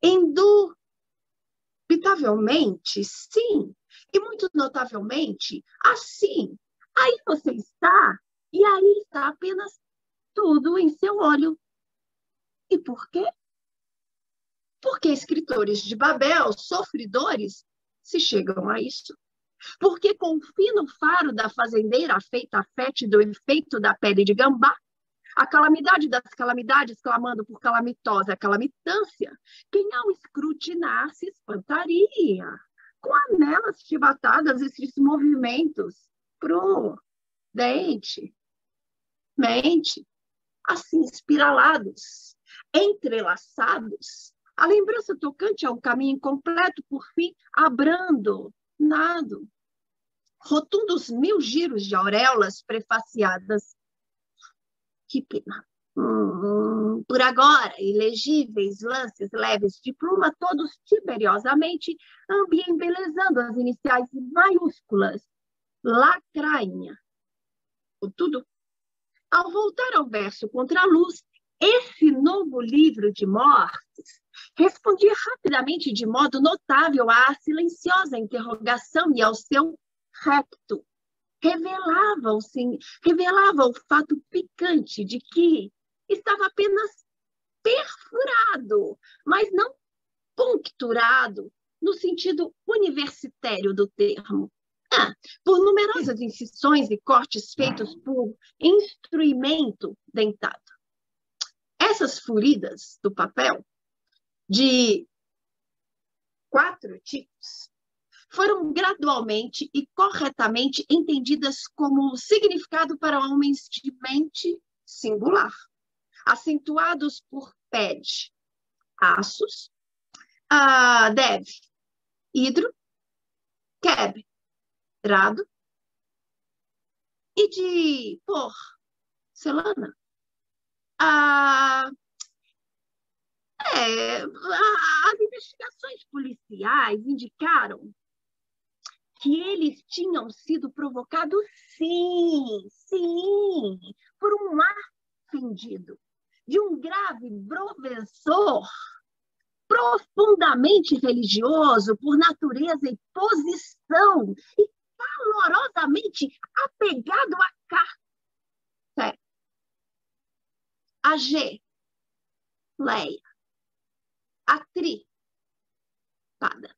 Indubitavelmente, sim, e muito notavelmente, assim. Aí você está E aí está apenas tudo em seu olho. E por quê? Porque escritores de Babel, sofredores, se chegam a isso. Porque com o fino faro da fazendeira feita a fete do efeito da pele de gambá, a calamidade das calamidades, clamando por calamitosa calamitância, quem ao escrutinar se espantaria com anelas chibatadas esses movimentos prudente, mente, assim espiralados, entrelaçados, a lembrança tocante a um caminho incompleto, por fim, abrando, nado, rotundos 1000 giros de auréolas prefaciadas. Que pena. Por agora, ilegíveis lances leves de pluma, todos tiberiosamente embelezando as iniciais maiúsculas, lacrainha. Contudo, ao voltar ao verso contra a luz, esse novo livro de mortes respondia rapidamente de modo notável à silenciosa interrogação e ao seu recto. Revelava o fato picante de que estava apenas perfurado, mas não puncturado no sentido universitário do termo. Por numerosas incisões e cortes feitos por instrumento dentado. Essas furidas do papel, de 4 tipos, foram gradualmente e corretamente entendidas como significado para homens de mente singular, acentuados por ped, aços, dev, hidro, keb, drado, e de porcelana. As investigações policiais indicaram que eles tinham sido provocados, sim, por um ar fendido, de um grave professor profundamente religioso por natureza e posição, e calorosamente apegado a K, a G, Leia, a Tri, Pada,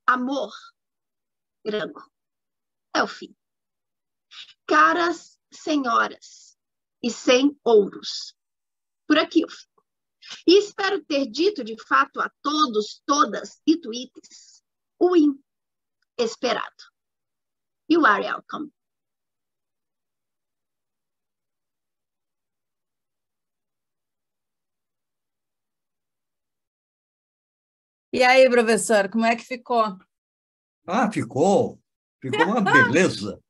amor, branco, é o fim. Caras senhoras e sem ouros. Por aqui eu fico. E espero ter dito de fato a todos, todas e tweets o inesperado. You are welcome. E aí, professor, como é que ficou? Ficou uma beleza.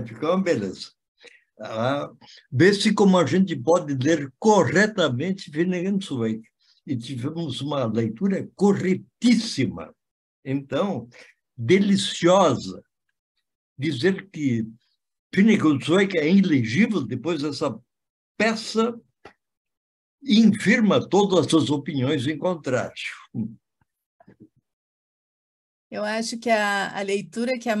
Ficou uma beleza. Vê-se como a gente pode ler corretamente Finnegan's Wake. E tivemos uma leitura corretíssima. Então, deliciosa. Dizer que Finnegan's Wake é ilegível depois dessa peça infirma todas as opiniões em contrário. Eu acho que a leitura que a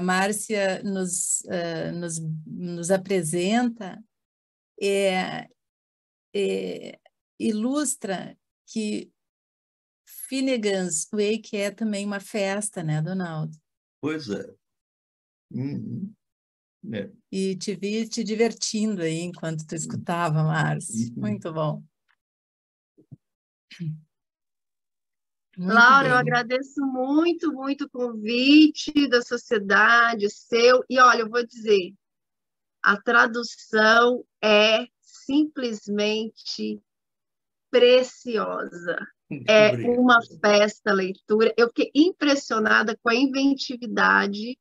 Márcia nos apresenta ilustra que Finnegan's Wake é também uma festa, né, Donaldo? Pois é. E te vi te divertindo aí enquanto tu escutava, Márcia. Muito bom. Muito Laura, bem. eu agradeço muito, muito o convite da sociedade, seu. E olha, eu vou dizer, a tradução é simplesmente preciosa. É uma festa, a leitura. Eu fiquei impressionada com a inventividade,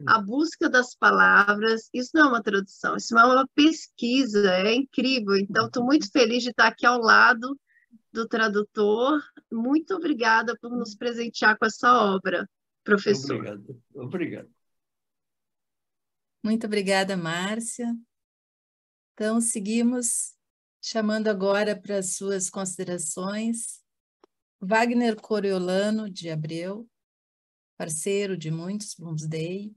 a busca das palavras. Isso não é uma tradução, isso é uma pesquisa, é incrível. Então, estou muito feliz de estar aqui ao lado do tradutor. Muito obrigada por nos presentear com essa obra, professor. Obrigado. Muito obrigada, Márcia. Então, seguimos chamando agora para as suas considerações Wagner Coriolano de Abreu, parceiro de muitos Bloomsday,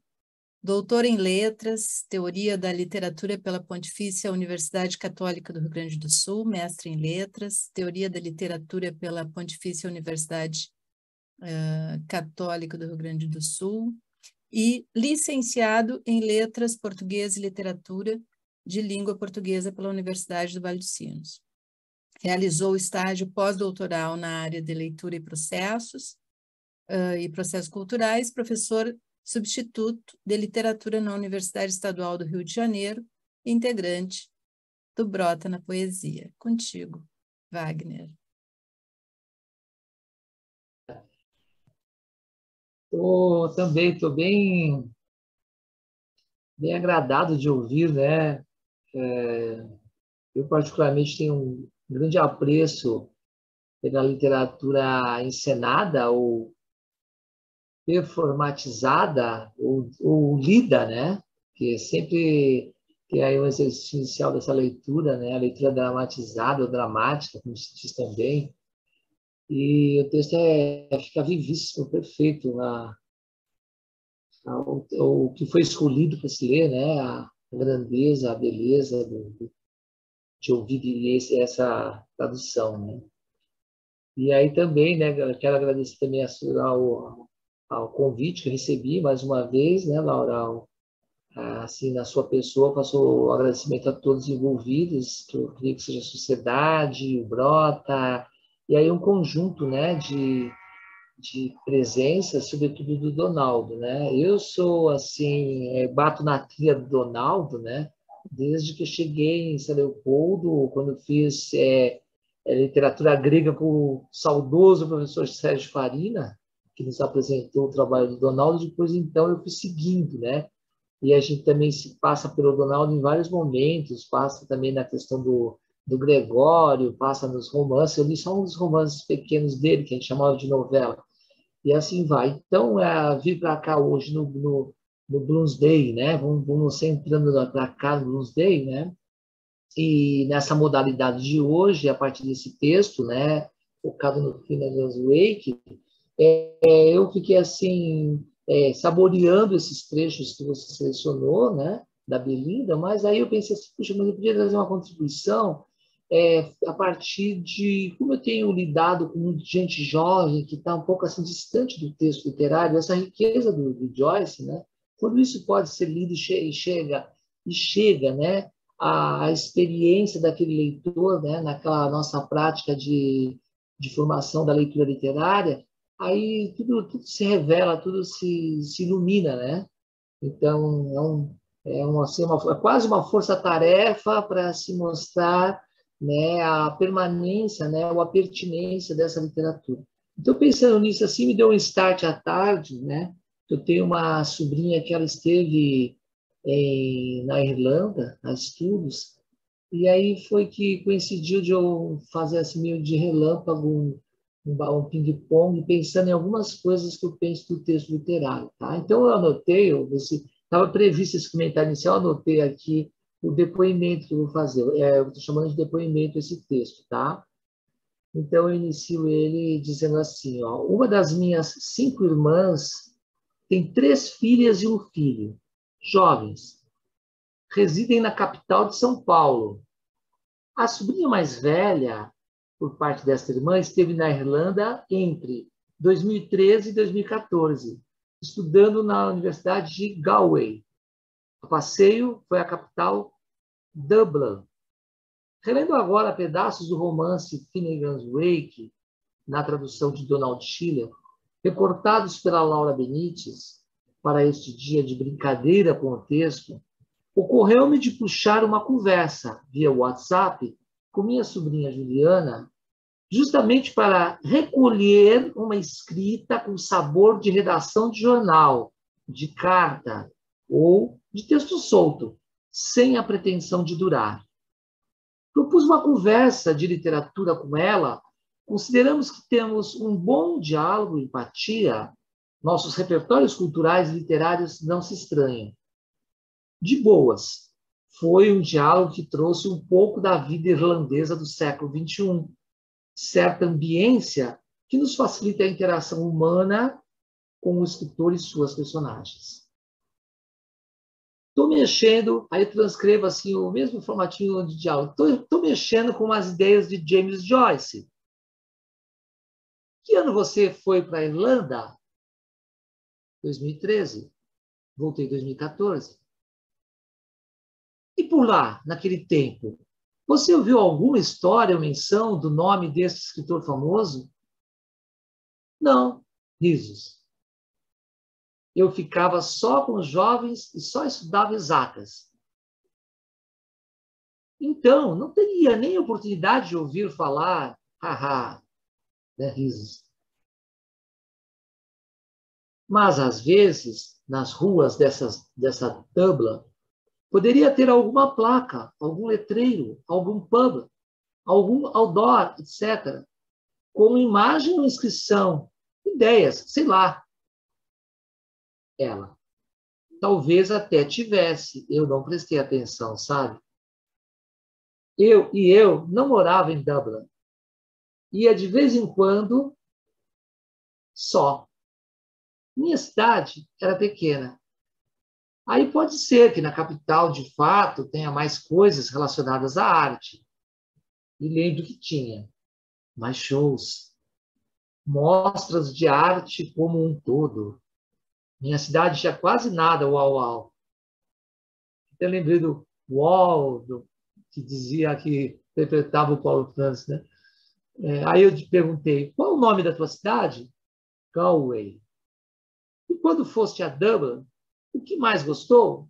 doutor em Letras, Teoria da Literatura pela Pontifícia Universidade Católica do Rio Grande do Sul, mestre em Letras, Teoria da Literatura pela Pontifícia Universidade Católica do Rio Grande do Sul, e licenciado em Letras, Português e Literatura de Língua Portuguesa pela Universidade do Vale dos Sinos. Realizou estágio pós-doutoral na área de leitura e processos culturais, professor substituto de literatura na Universidade Estadual do Rio de Janeiro, integrante do Brota na Poesia. Contigo, Wagner. Também estou bem agradado de ouvir, né? Eu particularmente tenho um grande apreço pela literatura encenada ou performatizada ou lida, né? Que sempre tem aí um exercício inicial dessa leitura, né? A leitura dramatizada ou dramática, como se diz também. E o texto fica vivíssimo, perfeito. O que foi escolhido para se ler, né? A grandeza, a beleza de ouvir essa tradução, né? E aí também, né? Eu quero agradecer também ao convite que eu recebi mais uma vez, né, Laura? Assim, na sua pessoa, faço o agradecimento a todos os envolvidos, que eu creio que seja a sociedade, o Brota, e aí um conjunto, né, de presença, sobretudo do Donaldo, né? Eu sou, assim, bato na trilha do Donaldo, né? Desde que eu cheguei em São Leopoldo, quando fiz literatura grega com o saudoso professor Sérgio Farina, que nos apresentou o trabalho do Donaldo, depois, então, eu fui seguindo, né? E a gente também se passa pelo Donaldo em vários momentos, passa também na questão do Gregório, passa nos romances. Eu li só um dos romances pequenos dele, que a gente chamava de novela. E assim vai. Então, vir para cá hoje no Bloomsday, né? Vamos entrando para cá no Bloomsday, né? E nessa modalidade de hoje, a partir desse texto, né? Focado no Finnegan's Wake, eu fiquei assim, saboreando esses trechos que você selecionou, né? Da Belinda, mas aí eu pensei assim, puxa, mas eu podia trazer uma contribuição a partir de como eu tenho lidado com muita gente jovem que está um pouco assim distante do texto literário, essa riqueza do Joyce, né? Quando isso pode ser lido e chega, né? A experiência daquele leitor, né? Naquela nossa prática de formação da leitura literária, aí tudo se revela, tudo se ilumina, né? Então é quase uma força-tarefa para se mostrar, né, a permanência, né, ou a pertinência dessa literatura. Então, pensando nisso, assim, me deu um start à tarde, né? Eu tenho uma sobrinha que ela esteve na Irlanda, a estudos, e aí foi que coincidiu de eu fazer assim, meio de relâmpago, um ping-pong, pensando em algumas coisas que eu penso do texto literário. Tá? Então, eu anotei, estava previsto esse comentário inicial, eu anotei aqui o depoimento que eu vou fazer. Eu estou chamando de depoimento esse texto, tá? Então, eu inicio ele dizendo assim, ó, uma das minhas 5 irmãs tem 3 filhas e um filho, jovens, residem na capital de São Paulo. A sobrinha mais velha, por parte desta irmã, esteve na Irlanda entre 2013 e 2014, estudando na Universidade de Galway. O passeio foi à capital Dublin. Relendo agora pedaços do romance Finnegan's Wake, na tradução de Donald Schiller, recortados pela Laura Benites para este dia de brincadeira com o texto, ocorreu-me de puxar uma conversa via WhatsApp com minha sobrinha Juliana, justamente para recolher uma escrita com sabor de redação de jornal, de carta ou de texto solto, sem a pretensão de durar. Propus uma conversa de literatura com ela, consideramos que temos um bom diálogo e empatia, nossos repertórios culturais e literários não se estranham. De boas, foi um diálogo que trouxe um pouco da vida irlandesa do século XXI, certa ambiência que nos facilita a interação humana com o escritor e suas personagens. Estou mexendo, aí transcrevo assim o mesmo formatinho de diálogo. Estou mexendo com as ideias de James Joyce. Que ano você foi para a Irlanda? 2013. Voltei em 2014. E por lá, naquele tempo, você ouviu alguma história ou menção do nome desse escritor famoso? Não. Risos. Eu ficava só com os jovens e só estudava exatas. Então, não teria nem oportunidade de ouvir falar, haha, né, risos. Mas, às vezes, nas ruas dessa Dublin, poderia ter alguma placa, algum letreiro, algum pub, algum outdoor, etc., com imagem ou inscrição, ideias, sei lá. Ela. Talvez até tivesse, eu não prestei atenção, sabe? Eu não morava em Dublin. Ia de vez em quando só. Minha cidade era pequena. Aí pode ser que na capital, de fato, tenha mais coisas relacionadas à arte. E lembro que tinha mais shows, mostras de arte como um todo. Minha cidade tinha quase nada, uau. Eu lembrei do uau, que dizia que interpretava o Paulo Francis, né? Aí eu te perguntei, qual o nome da tua cidade? Galway. E quando foste a Dublin, o que mais gostou?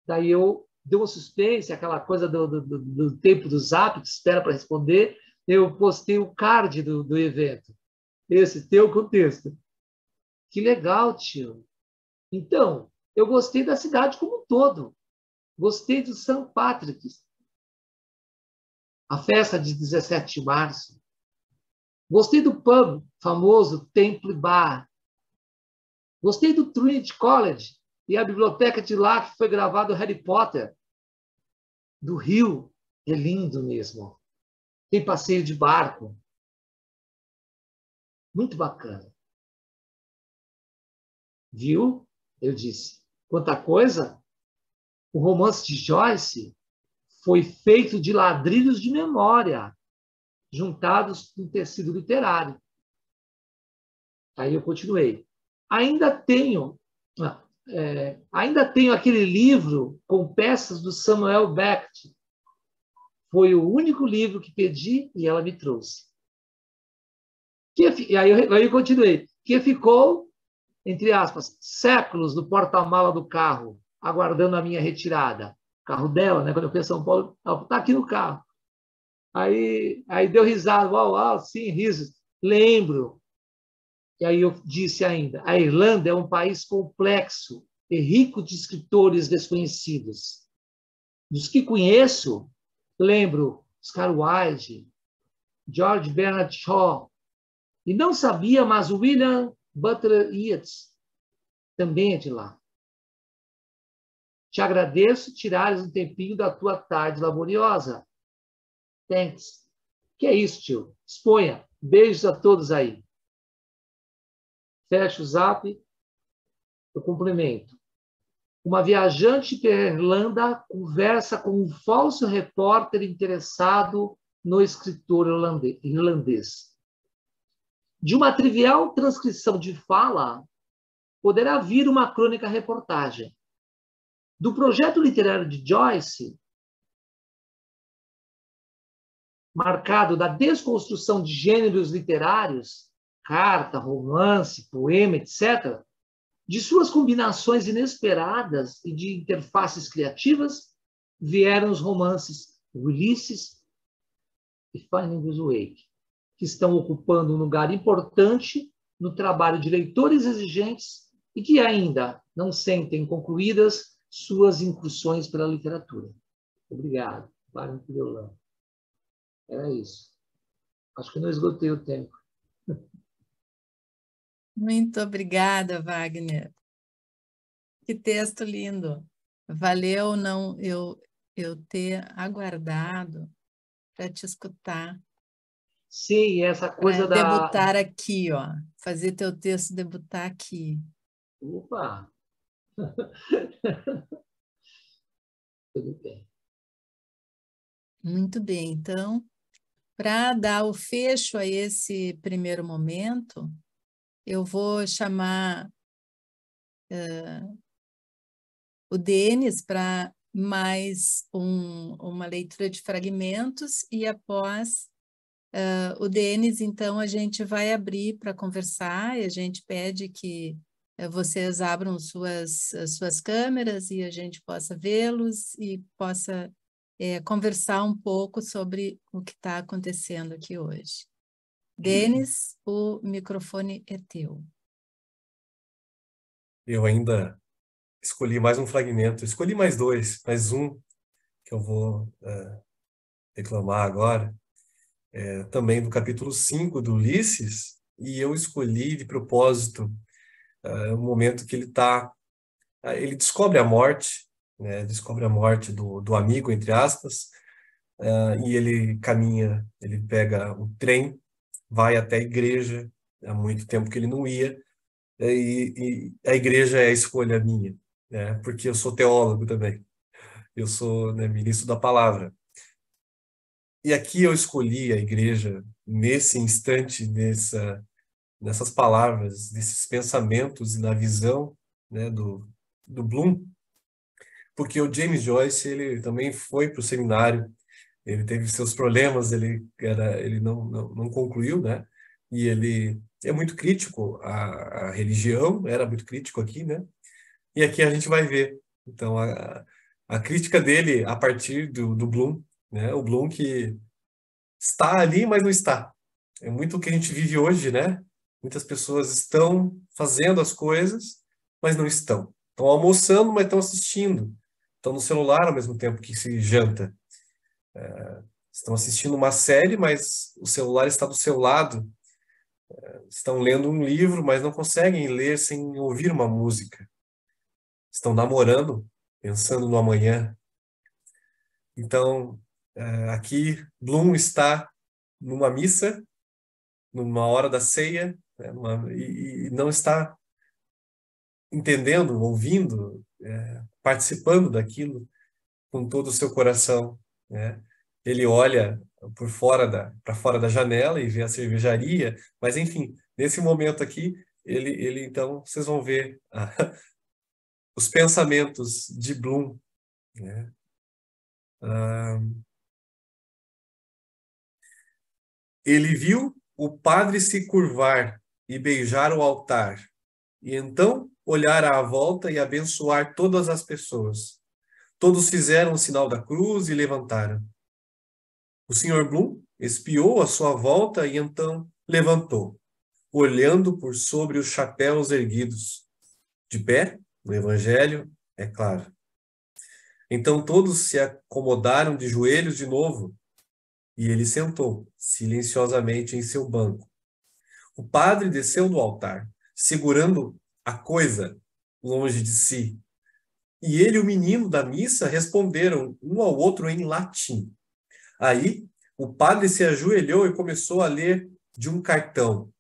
Daí eu dei um suspense, aquela coisa do tempo do Zap, que espera para responder. Eu postei o card do evento. Esse teu contexto. Que legal, tio. Então, eu gostei da cidade como um todo. Gostei do St. Patrick's. A festa de 17 de março. Gostei do pub famoso Temple Bar. Gostei do Trinity College e a biblioteca de lá que foi gravado Harry Potter. Do Rio, é lindo mesmo. Tem passeio de barco. Muito bacana. Viu? Eu disse. Quanta coisa! O romance de Joyce foi feito de ladrilhos de memória, juntados em tecido literário. Aí eu continuei. Ainda tenho aquele livro com peças do Samuel Beckett. Foi o único livro que pedi e ela me trouxe. Aí eu continuei. Que ficou, entre aspas, séculos no porta-mala do carro, aguardando a minha retirada. O carro dela, né? Quando eu fui a São Paulo, ela está aqui no carro. Aí deu risada. Uau, sim, risos. Lembro. E aí eu disse ainda, a Irlanda é um país complexo e rico de escritores desconhecidos. Dos que conheço, lembro Oscar Wilde, George Bernard Shaw, e não sabia, mas William Butler Yeats também é de lá. Te agradeço tirares um tempinho da tua tarde laboriosa. Thanks. Que é isso, tio? Exponha. Beijos a todos aí. Fecha o zap. Eu cumprimento. Uma viajante pela Irlanda conversa com um falso repórter interessado no escritor irlandês. De uma trivial transcrição de fala, poderá vir uma crônica-reportagem. Do projeto literário de Joyce, marcado da desconstrução de gêneros literários, carta, romance, poema, etc., de suas combinações inesperadas e de interfaces criativas, vieram os romances Ulysses e Finding Wake, que estão ocupando um lugar importante no trabalho de leitores exigentes e que ainda não sentem concluídas suas incursões pela literatura. Obrigado. Wagner Violão. Era isso. Acho que não esgotei o tempo. Muito obrigada, Wagner. Que texto lindo. Valeu não eu ter aguardado para te escutar. Sim, essa coisa da... Debutar aqui, ó. Fazer teu texto debutar aqui. Opa! tudo bem. Muito bem, então, para dar o fecho a esse primeiro momento, eu vou chamar o Denis para mais uma leitura de fragmentos e após o Denis, então, a gente vai abrir para conversar e a gente pede que vocês abram suas câmeras e a gente possa vê-los e possa conversar um pouco sobre o que está acontecendo aqui hoje. Denis, o microfone é teu. Eu ainda escolhi mais um fragmento, escolhi mais dois, mais um que eu vou reclamar agora, também do capítulo 5 do Ulisses, e eu escolhi de propósito o momento que ele descobre a morte, né, descobre a morte do amigo, entre aspas, e ele caminha, ele pega o trem, vai até a igreja, há muito tempo que ele não ia, e a igreja é a escolha minha, né, porque eu sou teólogo também, eu sou, né, ministro da palavra. E aqui eu escolhi a igreja nesse instante, nessas palavras, nesses pensamentos e na visão, né, do Bloom, porque o James Joyce, ele também foi para o seminário, ele teve seus problemas, ele não concluiu, né? E ele é muito crítico à religião, era muito crítico aqui, né? E aqui a gente vai ver, então, a crítica dele a partir do Bloom, né? O Bloom que está ali, mas não está. É muito o que a gente vive hoje, né? Muitas pessoas estão fazendo as coisas, mas não estão. Estão almoçando, mas estão assistindo. Estão no celular ao mesmo tempo que se janta. Estão assistindo uma série, mas o celular está do seu lado. Estão lendo um livro, mas não conseguem ler sem ouvir uma música. Estão namorando, pensando no amanhã. Então, aqui, Bloom está numa missa, numa hora da ceia, né, e não está entendendo, ouvindo, participando daquilo com todo o seu coração, né? Ele olha para fora da janela e vê a cervejaria, mas enfim, nesse momento aqui, ele então, vocês vão ver os pensamentos de Bloom, né? Ele viu o padre se curvar e beijar o altar, e então olhar à volta e abençoar todas as pessoas. Todos fizeram o sinal da cruz e levantaram. O Sr. Bloom espiou à sua volta e então levantou, olhando por sobre os chapéus erguidos. De pé, no Evangelho, é claro. Então todos se acomodaram de joelhos de novo, e ele sentou, silenciosamente em seu banco. O padre desceu do altar, segurando a coisa longe de si. E ele e o menino da missa responderam um ao outro em latim. Aí, o padre se ajoelhou e começou a ler de um cartão.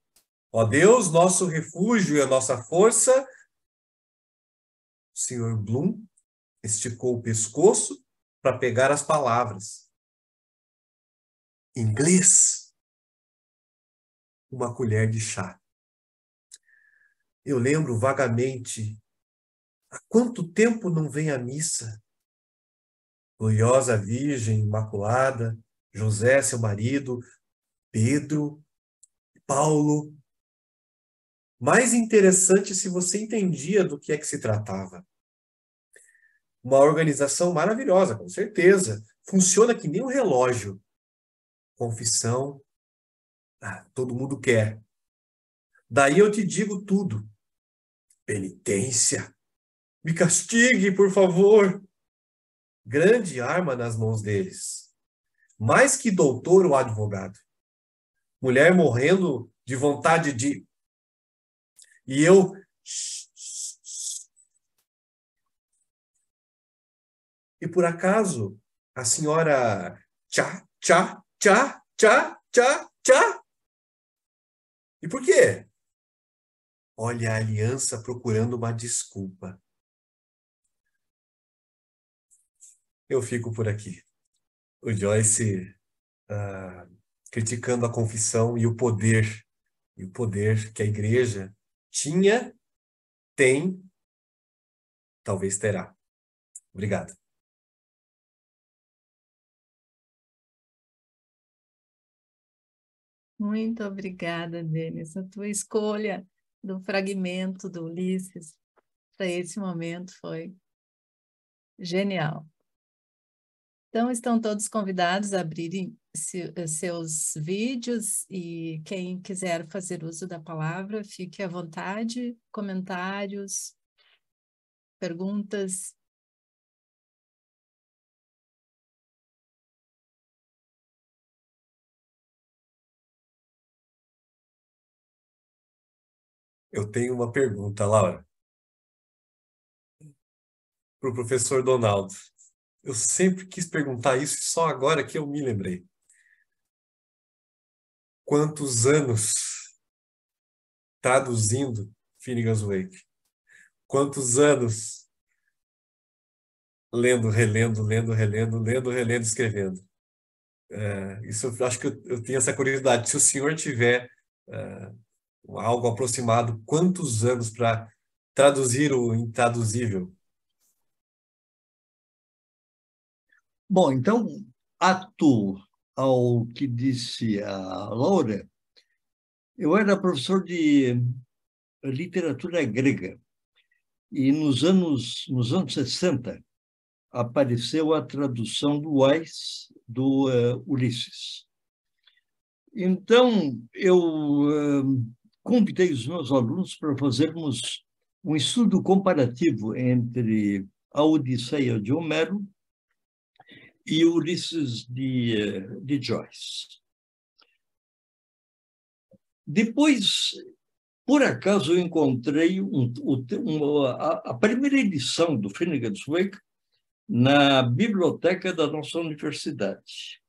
Ó Deus, nosso refúgio e a nossa força. O Sr. Bloom esticou o pescoço para pegar as palavras. Inglês. Uma colher de chá. Eu lembro vagamente. Há quanto tempo não vem à missa? Gloriosa Virgem Imaculada, José, seu marido, Pedro, Paulo. Mais interessante se você entendia do que é que se tratava. Uma organização maravilhosa, com certeza. Funciona que nem um relógio. Confissão, todo mundo quer. Daí eu te digo tudo. Penitência. Me castigue, por favor. Grande arma nas mãos deles. Mais que doutor ou advogado. Mulher morrendo de vontade de... E eu... E por acaso, a senhora... Tchá, tchá, tchá, tchá, tchá, tchá. E por quê? Olha a aliança procurando uma desculpa. eu fico por aqui. O Joyce criticando a confissão e o poder que a igreja tinha, tem, talvez terá. Obrigado. Muito obrigada, Denis. A tua escolha do fragmento do Ulisses para esse momento foi genial. Então, estão todos convidados a abrirem seus vídeos e quem quiser fazer uso da palavra, fique à vontade. Comentários, perguntas. Eu tenho uma pergunta, Laura, para o professor Donaldo. Eu sempre quis perguntar isso e só agora que eu me lembrei. Quantos anos traduzindo Finnegan's Wake? Quantos anos lendo, relendo, escrevendo? Isso eu acho que eu tenho essa curiosidade. Se o senhor tiver algo aproximado, quantos anos para traduzir o intraduzível? Bom, então, ato ao que disse a Laura, eu era professor de literatura grega e nos anos 60 apareceu a tradução do Weiss do Ulisses. Então, eu convidei os meus alunos para fazermos um estudo comparativo entre a Odisseia de Homero e Ulisses de Joyce. Depois, por acaso, eu encontrei a primeira edição do Finnegan's Wake na biblioteca da nossa universidade.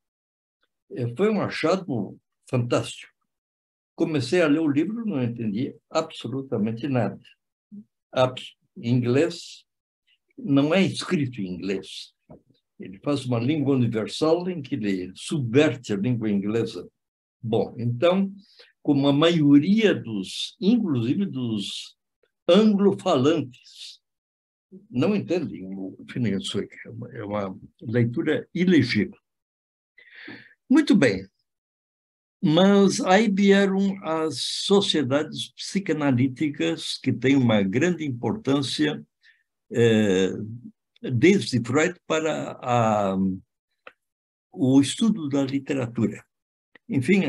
Foi um achado fantástico. Comecei a ler o livro, não entendi absolutamente nada. Em inglês, não é escrito em inglês. Ele faz uma língua universal em que ele subverte a língua inglesa. Bom, então, como a maioria inclusive dos anglofalantes, não entendem o Finnegan's Wake, é uma leitura ilegível. Muito bem, mas aí vieram as sociedades psicanalíticas, que têm uma grande importância desde Freud para o estudo da literatura. Enfim,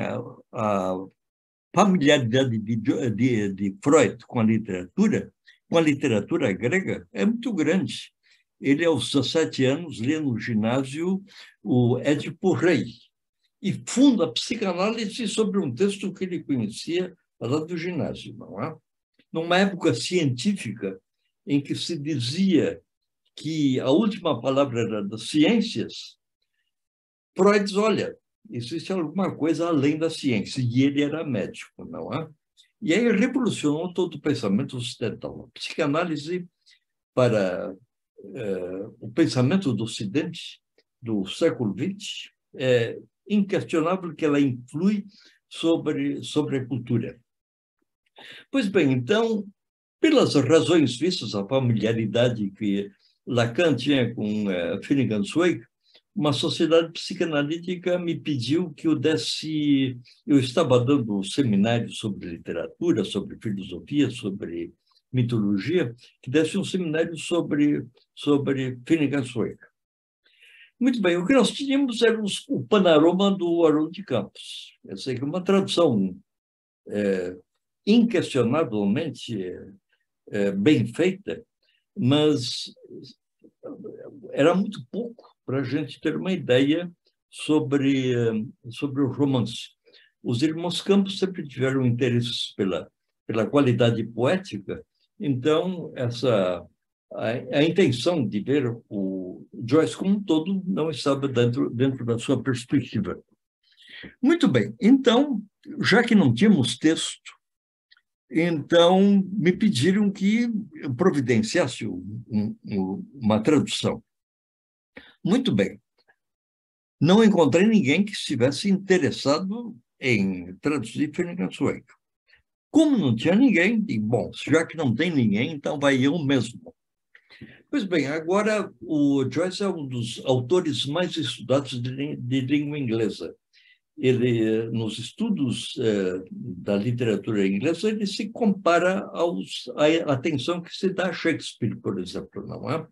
a familiaridade de Freud com a literatura grega, é muito grande. Ele, aos 17 anos, lê no ginásio o Édipo Rei e funda a psicanálise sobre um texto que ele conhecia lá do ginásio, não é? Numa época científica em que se dizia que a última palavra era das ciências, Freud diz, olha, existe alguma coisa além da ciência, e ele era médico, não é? E aí revolucionou todo o pensamento ocidental. A psicanálise para o pensamento do Ocidente, do século XX, é inquestionável que ela influi sobre a cultura. Pois bem, então, pelas razões vistas, a familiaridade que Lacan tinha com Finnegan's Wake, uma sociedade psicanalítica me pediu que eu desse... Eu estava dando seminários sobre literatura, sobre filosofia, sobre mitologia, que desse um seminário sobre Finnegan's Wake. Muito bem, o que nós tínhamos era o panorama do Haroldo de Campos. Eu sei que é uma tradução inquestionavelmente bem feita, mas era muito pouco para a gente ter uma ideia sobre o romance. Os irmãos Campos sempre tiveram interesse pela qualidade poética, então a intenção de ver o Joyce como um todo não estava dentro da sua perspectiva. Muito bem, então, já que não tínhamos texto, então me pediram que eu providenciasse uma tradução. Muito bem. Não encontrei ninguém que estivesse interessado em traduzir Finnegan's Wake. Como não tinha ninguém, digo, bom, já que não tem ninguém, então vai eu mesmo. Pois bem, agora o Joyce é um dos autores mais estudados de língua inglesa. Ele, nos estudos da literatura inglesa, ele se compara à atenção que se dá a Shakespeare, por exemplo, não é?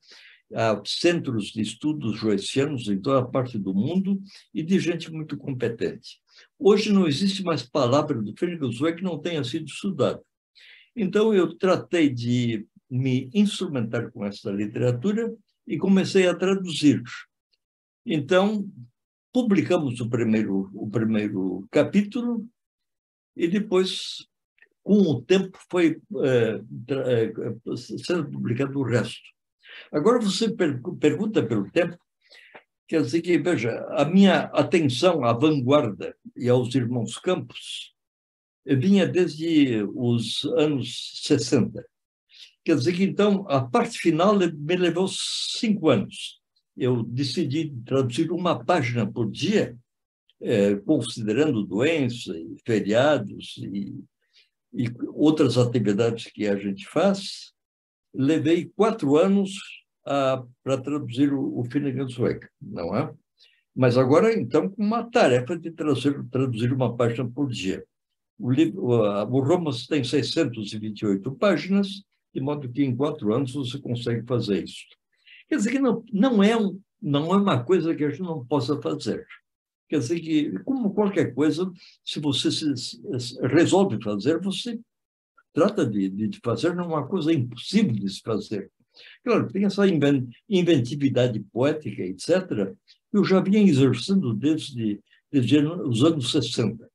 Há centros de estudos joycianos em toda a parte do mundo e de gente muito competente. Hoje não existe mais palavra do Finnegan's Wake que não tenha sido estudada. Então, eu tratei de me instrumentar com essa literatura e comecei a traduzir. Então, publicamos o primeiro capítulo e depois, com o tempo, foi sendo publicado o resto. Agora, você pergunta pelo tempo, quer dizer que, veja, a minha atenção à vanguarda e aos irmãos Campos vinha desde os anos 60. Quer dizer que, então, a parte final me levou 5 anos. Eu decidi traduzir uma página por dia, considerando doença, e feriados e outras atividades que a gente faz. Levei 4 anos para traduzir o Finnegan's Wake, não é? Mas agora, então, com uma tarefa de traduzir uma página por dia. O Romance tem 628 páginas, de modo que em 4 anos você consegue fazer isso. Quer dizer que não é uma coisa que a gente não possa fazer. Quer dizer que, como qualquer coisa, se você resolve fazer, você trata de fazer, não é uma coisa impossível de se fazer. Claro, tem essa inventividade poética, etc., que eu já vinha exercendo desde os anos 60.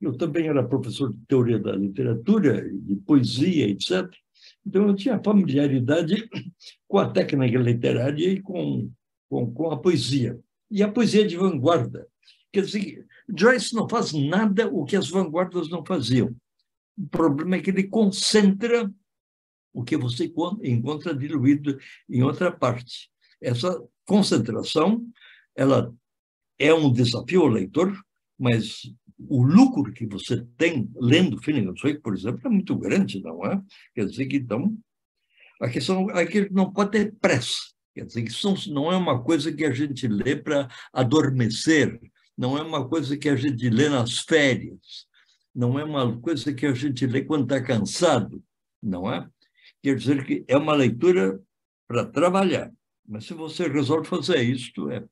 Eu também era professor de teoria da literatura, de poesia, etc., então eu tinha familiaridade com a técnica literária e com a poesia. E a poesia de vanguarda. Quer dizer, Joyce não faz nada o que as vanguardas não faziam. O problema é que ele concentra o que você encontra diluído em outra parte. Essa concentração, ela é um desafio ao leitor, mas o lucro que você tem lendo Finnegan's Wake, por exemplo, é muito grande, não é? Quer dizer que, então, a questão é que não pode ter pressa. Quer dizer que isso não é uma coisa que a gente lê para adormecer, não é uma coisa que a gente lê nas férias, não é uma coisa que a gente lê quando está cansado, não é? Quer dizer que é uma leitura para trabalhar, mas se você resolve fazer isso, é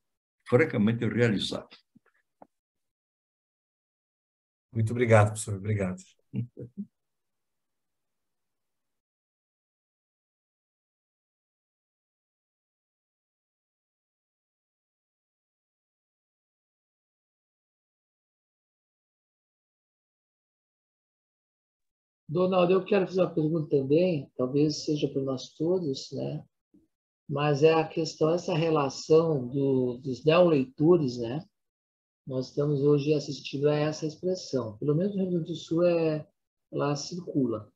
francamente realizável. Muito obrigado, professor. Obrigado. Donaldo, eu quero fazer uma pergunta também, talvez seja para nós todos, né? Mas é a questão, essa relação dos neoleitores, né? Nós estamos hoje assistindo a essa expressão. Pelo menos no Rio Grande do Sul ela circula.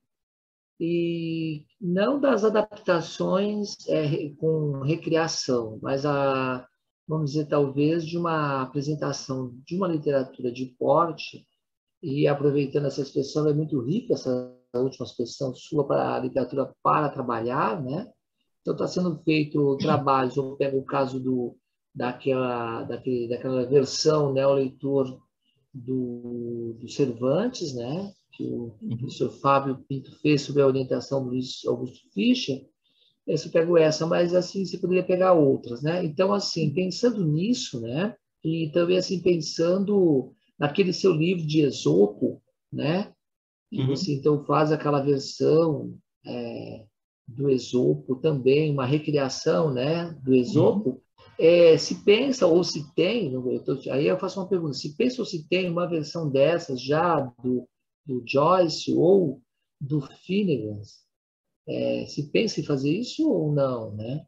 E não das adaptações com recriação, mas vamos dizer, talvez, de uma apresentação de uma literatura de porte, e aproveitando essa expressão, é muito rica essa última expressão sua para a literatura para trabalhar, né? Então, está sendo feito trabalhos, eu pego o caso daquela versão, né, o leitor do Cervantes, né, que o professor Fábio Pinto fez sob a orientação do Luiz Augusto Fischer. Eu pego essa, mas assim, você poderia pegar outras, né? Então, assim, pensando nisso, né, e também assim, pensando naquele seu livro de Esopo, né, e você então faz aquela versão do Esopo também, uma recriação, né, do Esopo. Se pensa ou se tem, aí eu faço uma pergunta, se pensa ou se tem uma versão dessas já do Joyce ou do Finnegan, se pensa em fazer isso ou não, né?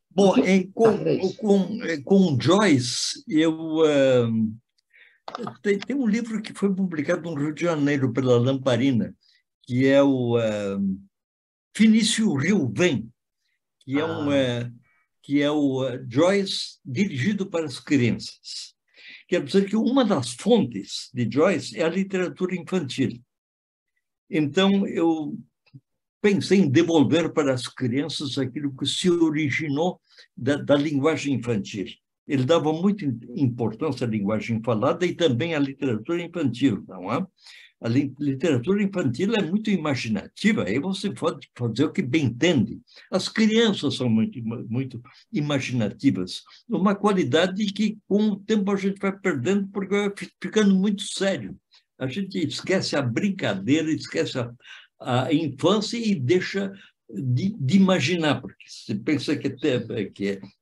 Bom, com Joyce, tem um livro que foi publicado no Rio de Janeiro pela Lamparina, que é o Finício Rio Vem, que é que é o Joyce dirigido para as crianças. Quer dizer que uma das fontes de Joyce é a literatura infantil. Então, eu pensei em devolver para as crianças aquilo que se originou da linguagem infantil. Ele dava muita importância à linguagem falada e também à literatura infantil, não é? A literatura infantil é muito imaginativa, aí você pode fazer o que bem entende. As crianças são muito imaginativas, uma qualidade que, com o tempo, a gente vai perdendo porque vai ficando muito sério. A gente esquece a brincadeira, esquece a infância e deixa de imaginar, porque você pensa que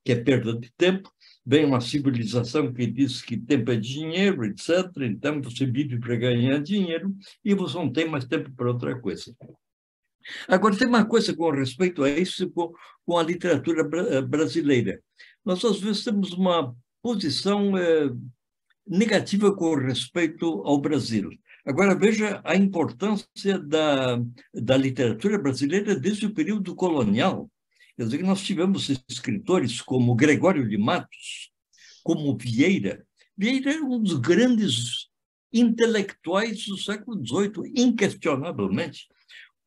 é perda de tempo. Vem uma civilização que diz que tempo é dinheiro, etc. Então, você vive para ganhar dinheiro e você não tem mais tempo para outra coisa. Agora, tem uma coisa com respeito a isso, com a literatura brasileira. Nós, às vezes, temos uma posição negativa com respeito ao Brasil. Agora, veja a importância da literatura brasileira desde o período colonial. Quer dizer que nós tivemos escritores como Gregório de Matos, como Vieira. Vieira era um dos grandes intelectuais do século XVIII, inquestionavelmente,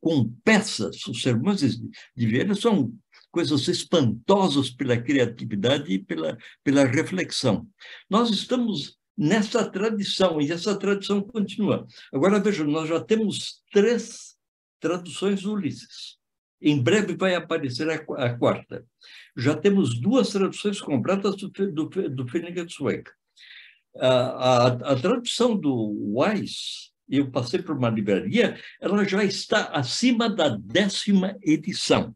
com peças. Os sermões de Vieira são coisas espantosas pela criatividade e pela reflexão. Nós estamos nessa tradição, e essa tradição continua. Agora, veja, nós já temos 3 traduções do Ulisses. Em breve vai aparecer a 4ª. Já temos 2 traduções completas do Finnegans Wake. A tradução do Wise, eu passei por uma livraria, ela já está acima da 10ª edição.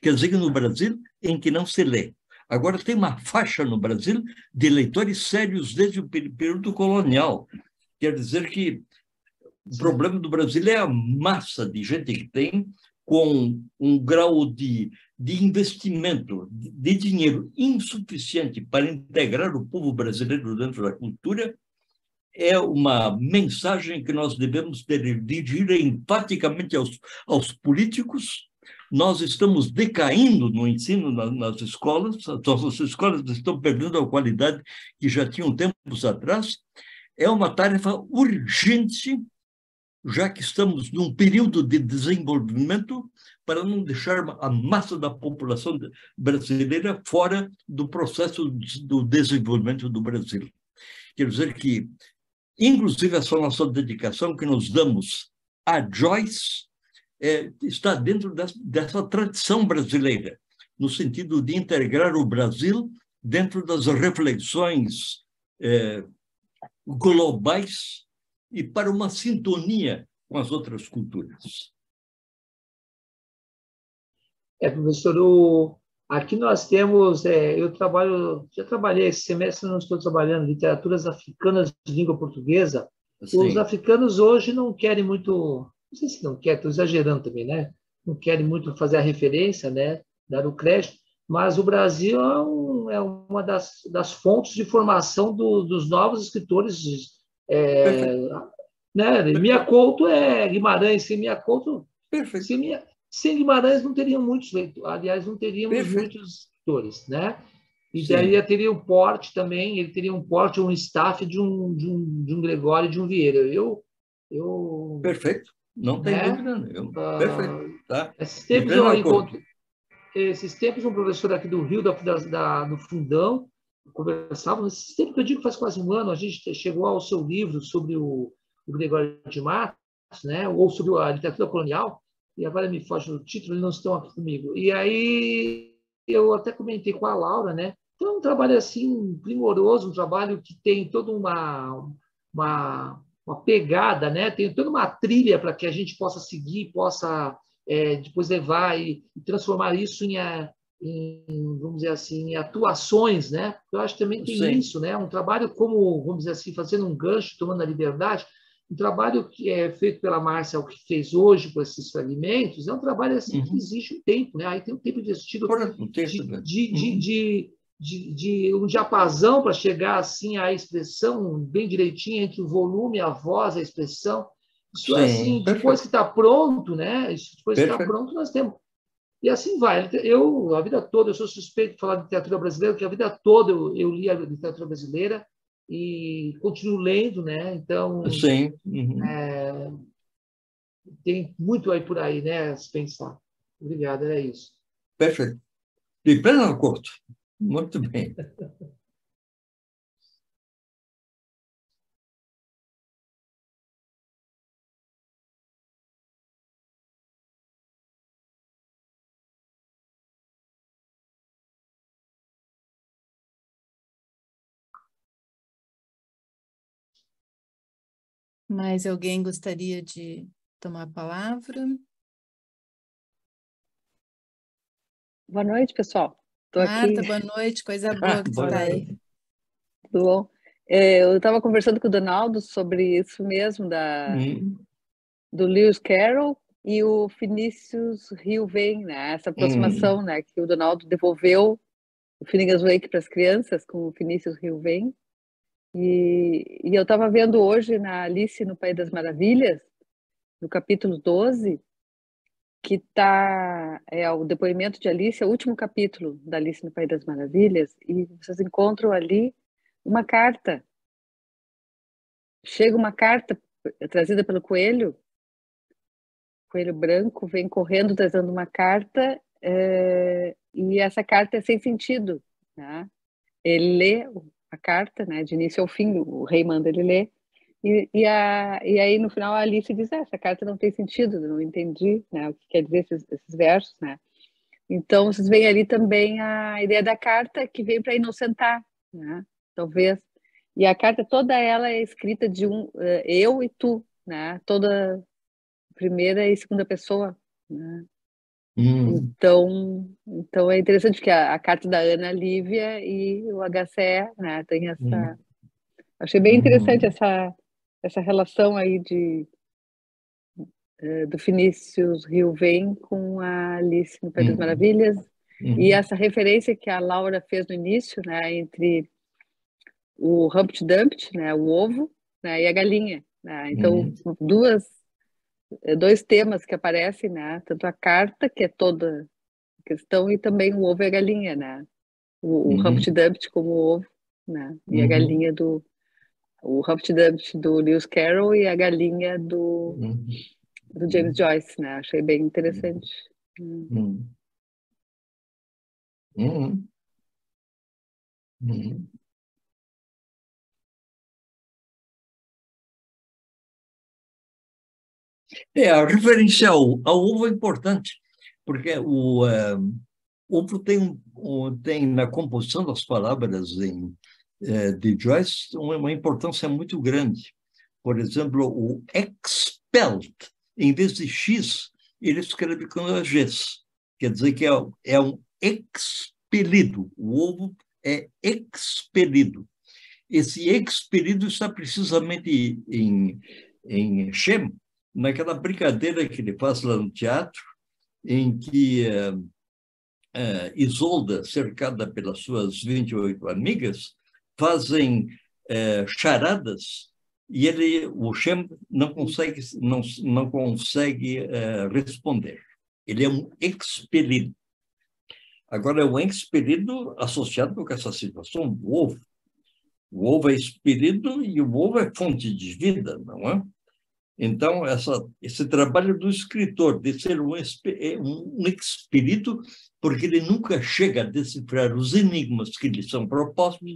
Quer dizer que no Brasil, em que não se lê. Agora tem uma faixa no Brasil de leitores sérios desde o período colonial. Quer dizer que o problema do Brasil é a massa de gente que tem, com um grau de investimento, de dinheiro insuficiente para integrar o povo brasileiro dentro da cultura. É uma mensagem que nós devemos dirigir enfaticamente aos políticos. Nós estamos decaindo no ensino nas escolas, as nossas escolas estão perdendo a qualidade que já tinham tempos atrás. É uma tarefa urgente, já que estamos num período de desenvolvimento, para não deixar a massa da população brasileira fora do processo do desenvolvimento do Brasil. Quer dizer que, inclusive, essa nossa dedicação que nos damos a Joyce está dentro dessa tradição brasileira, no sentido de integrar o Brasil dentro das reflexões globais e para uma sintonia com as outras culturas. Professor, aqui nós temos, já trabalhei, esse semestre não estou trabalhando, literaturas africanas de língua portuguesa. Sim. Os africanos hoje não querem muito, não sei se não querem, estou exagerando também, né? Não querem muito fazer a referência, né? Dar o crédito, mas o Brasil é uma das fontes de formação dos novos escritores. Né? Mia Couto é Guimarães, sem Mia Couto, sem Guimarães não teriam muitos, aliás, não teríamos muitos escritores, né? E daí teria o porte também, ele teria um porte, um staff de um Gregório e de um Vieira. Perfeito, não tem dúvida nenhuma. Perfeito, tá? Esses tempos, um professor aqui do Rio, do Fundão, conversava, esses tempos que eu digo faz quase um ano, a gente chegou ao seu livro sobre o Gregório de Matos, né? Ou sobre a literatura colonial, e agora me foge o título, eles não estão aqui comigo. E aí eu até comentei com a Laura, né? Então é um trabalho assim primoroso, um trabalho que tem toda uma pegada, né? Tem toda uma trilha para que a gente possa seguir, possa depois levar e transformar isso em, vamos dizer assim, em atuações, né? Eu acho que também tem isso, né? Um trabalho como, vamos dizer assim, fazendo um gancho, tomando a liberdade. Um trabalho que é feito pela Márcia, o que fez hoje com esses fragmentos, é um trabalho assim que exige um tempo, né? Aí tem um tempo investido de um diapasão para chegar assim à expressão bem direitinho entre o volume, a voz, a expressão. Isso assim, depois que está pronto, né? Depois que está pronto, nós temos. E assim vai. A vida toda, eu sou suspeito de falar de literatura brasileira, porque a vida toda eu li a literatura brasileira e continuo lendo, né? Então, Sim. tem muito aí por aí, né? A se pensar. Obrigado, era isso. Perfeito. De pleno acordo. Muito bem. Mais alguém gostaria de tomar a palavra? Boa noite, pessoal. Estou Marta, aqui. boa noite, coisa boa que tu está aí. Tudo bom? Eu estava conversando com o Donaldo sobre isso mesmo, do Lewis Carroll e o Vinícius Rio Vem, né? Essa aproximação, né? Que o Donaldo devolveu o Finnegan's Wake para as crianças com o Vinícius Rio Vem. E eu estava vendo hoje na Alice no País das Maravilhas, no capítulo 12, que é o depoimento de Alice, é o último capítulo da Alice no País das Maravilhas, e vocês encontram ali uma carta. Chega uma carta trazida pelo coelho branco, vem correndo trazendo uma carta, e essa carta é sem sentido, né? Ele lê a carta, né, de início ao fim, o rei manda ele ler, e aí no final a Alice diz, essa carta não tem sentido, não entendi, né, o que quer dizer esses versos, né? Então vocês veem ali também a ideia da carta que veio para inocentar, né, talvez. E a carta toda ela é escrita de eu e tu, né, toda primeira e segunda pessoa, né? Então é interessante que a carta da Ana Lívia e o HCE, né, tem essa. Achei bem interessante essa relação aí do Vinícius Rio Vem com a Alice no País das Maravilhas, e essa referência que a Laura fez no início, né, entre o Humpty Dumpty, né, o ovo, né, e a galinha, né? Então dois temas que aparecem, né, tanto a carta, que é toda questão, e também o ovo e a galinha, né? O Humpty Dumpty como o ovo, né? E a galinha o Humpty Dumpty do Lewis Carroll e a galinha do James Joyce, né? Achei bem interessante. A referência ao ovo é importante, porque o ovo tem na composição das palavras de Joyce uma importância muito grande. Por exemplo, o expelled, em vez de X, ele escreve com Gs. Quer dizer que é um expelido. O ovo é expelido. Esse expelido está precisamente em Shem, naquela brincadeira que ele faz lá no teatro, em que Isolda, cercada pelas suas 28 amigas, fazem charadas, e o Shem não consegue responder. Ele é um expelido. Agora, é um expelido associado com essa situação do ovo. O ovo é expelido e o ovo é fonte de vida, não é? Então, esse trabalho do escritor de ser um expelido, porque ele nunca chega a decifrar os enigmas que lhe são propostos,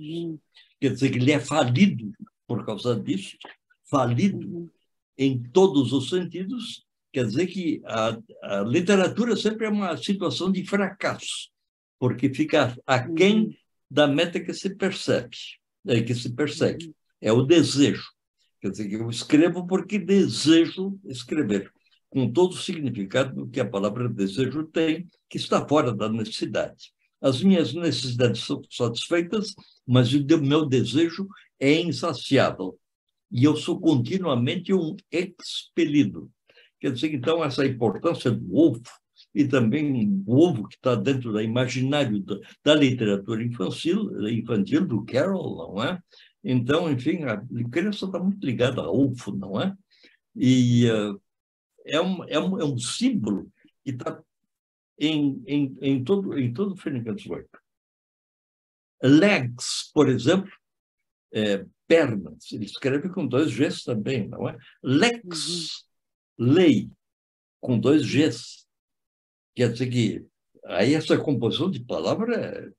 quer dizer que ele é falido por causa disso, falido em todos os sentidos, quer dizer que a literatura sempre é uma situação de fracasso, porque fica aquém da meta que se persegue. É o desejo. Quer dizer, que eu escrevo porque desejo escrever, com todo o significado que a palavra desejo tem, que está fora da necessidade. As minhas necessidades são satisfeitas, mas o meu desejo é insaciável. E eu sou continuamente um expelido. Quer dizer, então, essa importância do ovo, e também o ovo que está dentro do imaginário da literatura infantil do Carroll, não é? Então, enfim, a criança está muito ligada a ovo, não é? E é um símbolo que está em todo Finnegan's Wake. Legs, por exemplo, pernas, ele escreve com 2 Gs também, não é? Lex, lei, com 2 Gs. Quer dizer que aí essa composição de palavra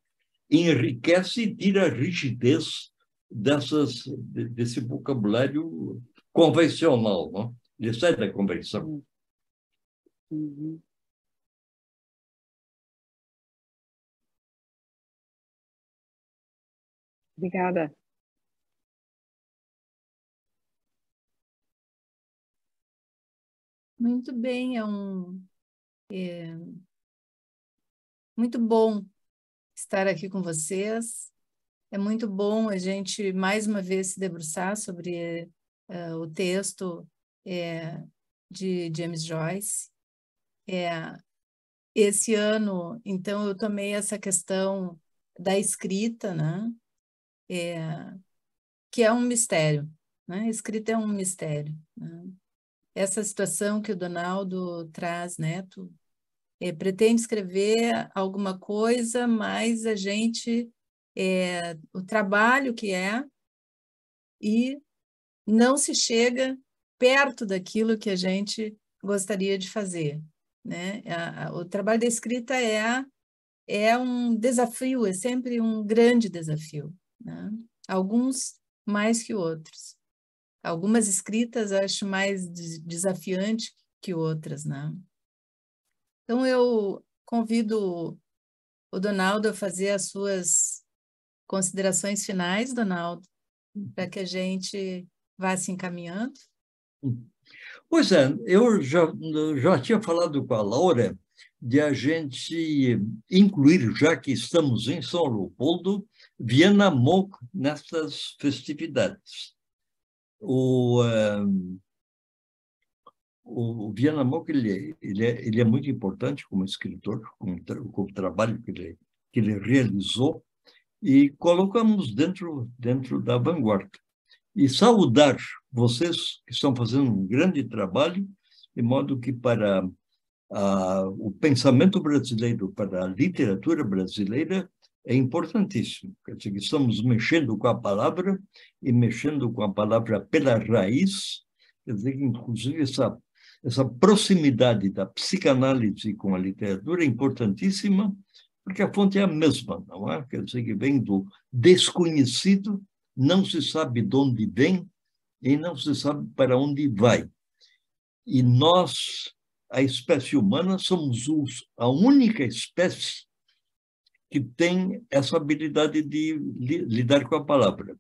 enriquece e tira a rigidez desse vocabulário convencional, não? Ele sai da convenção. Obrigada. Muito bem, muito bom estar aqui com vocês. É muito bom a gente, mais uma vez, se debruçar sobre o texto de James Joyce. Esse ano, então, eu tomei essa questão da escrita, né? Que é um mistério, né? A escrita é um mistério, né? Essa situação que o Donaldo traz, né? Pretende escrever alguma coisa, mas a gente, o trabalho que e não se chega perto daquilo que a gente gostaria de fazer, né? O trabalho da escrita é um desafio, é sempre um grande desafio, né? Alguns mais que outros. Algumas escritas eu acho mais desafiante que outras, né? Então, eu convido o Donaldo a fazer as suas considerações finais, Donaldo, para que a gente vá se encaminhando. Pois é, eu já tinha falado com a Laura de a gente incluir, já que estamos em São Leopoldo, Viana Moog nessas festividades. O Viana Moog ele é muito importante como escritor, com o trabalho que ele realizou, e colocamos dentro da vanguarda. E saudar vocês que estão fazendo um grande trabalho, de modo que para o pensamento brasileiro, para a literatura brasileira, é importantíssimo. Quer dizer, que estamos mexendo com a palavra e mexendo com a palavra pela raiz. Quer dizer, que, inclusive, essa proximidade da psicanálise com a literatura é importantíssima, porque a fonte é a mesma, não é? Quer dizer, que vem do desconhecido, não se sabe de onde vem e não se sabe para onde vai. E nós, a espécie humana, somos a única espécie que tem essa habilidade de lidar com a palavra.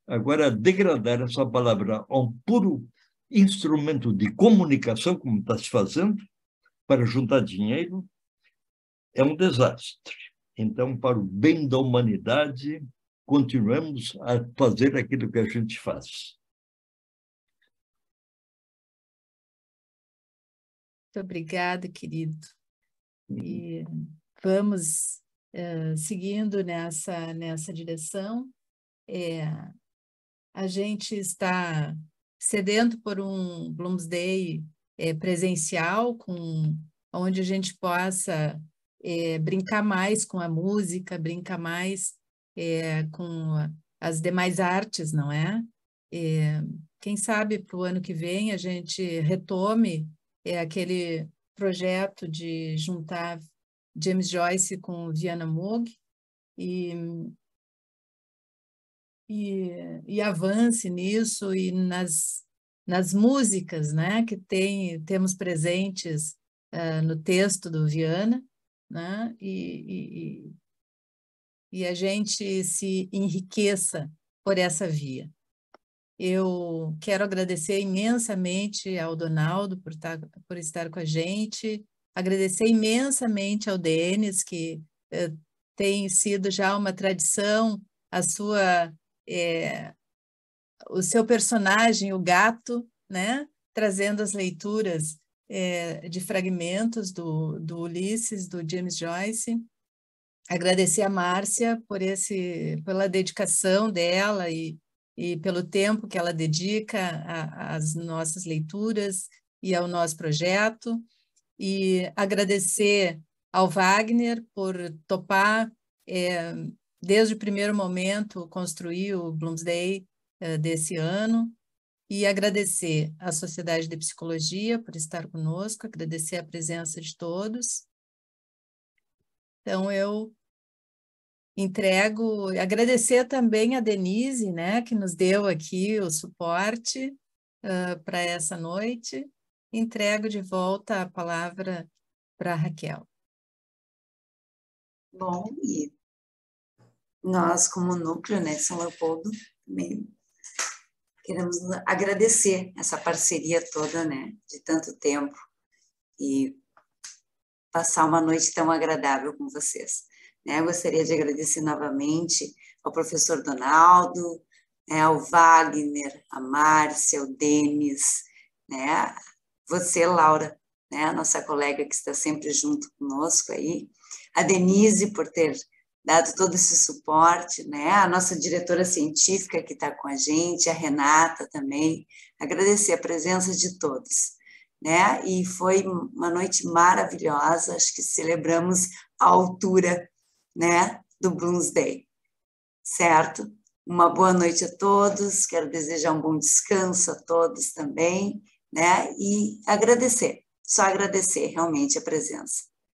Agora, degradar essa palavra a um puro instrumento de comunicação, como está se fazendo, para juntar dinheiro, é um desastre. Então, para o bem da humanidade, continuemos a fazer aquilo que a gente faz. Muito obrigada, querido. E vamos seguindo nessa direção. A gente está sedento por um Bloomsday presencial, onde a gente possa brincar mais com a música, brincar mais com as demais artes, não é? Quem sabe para o ano que vem a gente retome aquele projeto de juntar James Joyce com Viana Moog e avance nisso e nas músicas, né, que temos presentes no texto do Viana, né, e a gente se enriqueça por essa via. Eu quero agradecer imensamente ao Donaldo por estar com a gente, agradecer imensamente ao Denis, que tem sido já uma tradição, o seu personagem, o gato, né, trazendo as leituras de fragmentos do Ulisses, do James Joyce. Agradecer a Márcia pela dedicação dela e pelo tempo que ela dedica às nossas leituras e ao nosso projeto, e agradecer ao Wagner por topar, desde o primeiro momento, construir o Bloomsday desse ano, e agradecer à Sociedade de Psicologia por estar conosco, agradecer a presença de todos. Então, eu agradecer também a Denise, né, que nos deu aqui o suporte para essa noite. Entrego de volta a palavra para a Raquel. Bom, e nós, como núcleo, né, São Leopoldo, também queremos agradecer essa parceria toda, né, de tanto tempo, e passar uma noite tão agradável com vocês. Né? Gostaria de agradecer novamente ao professor Donaldo, né, ao Wagner, a Márcia, ao Denis, né, você, Laura, né, a nossa colega que está sempre junto conosco aí, a Denise por ter dado todo esse suporte, né, a nossa diretora científica que está com a gente, a Renata também, agradecer a presença de todos, né, e foi uma noite maravilhosa, acho que celebramos a altura, né, do Bloomsday, certo? Uma boa noite a todos, quero desejar um bom descanso a todos também, né, e agradecer, só agradecer realmente a presença.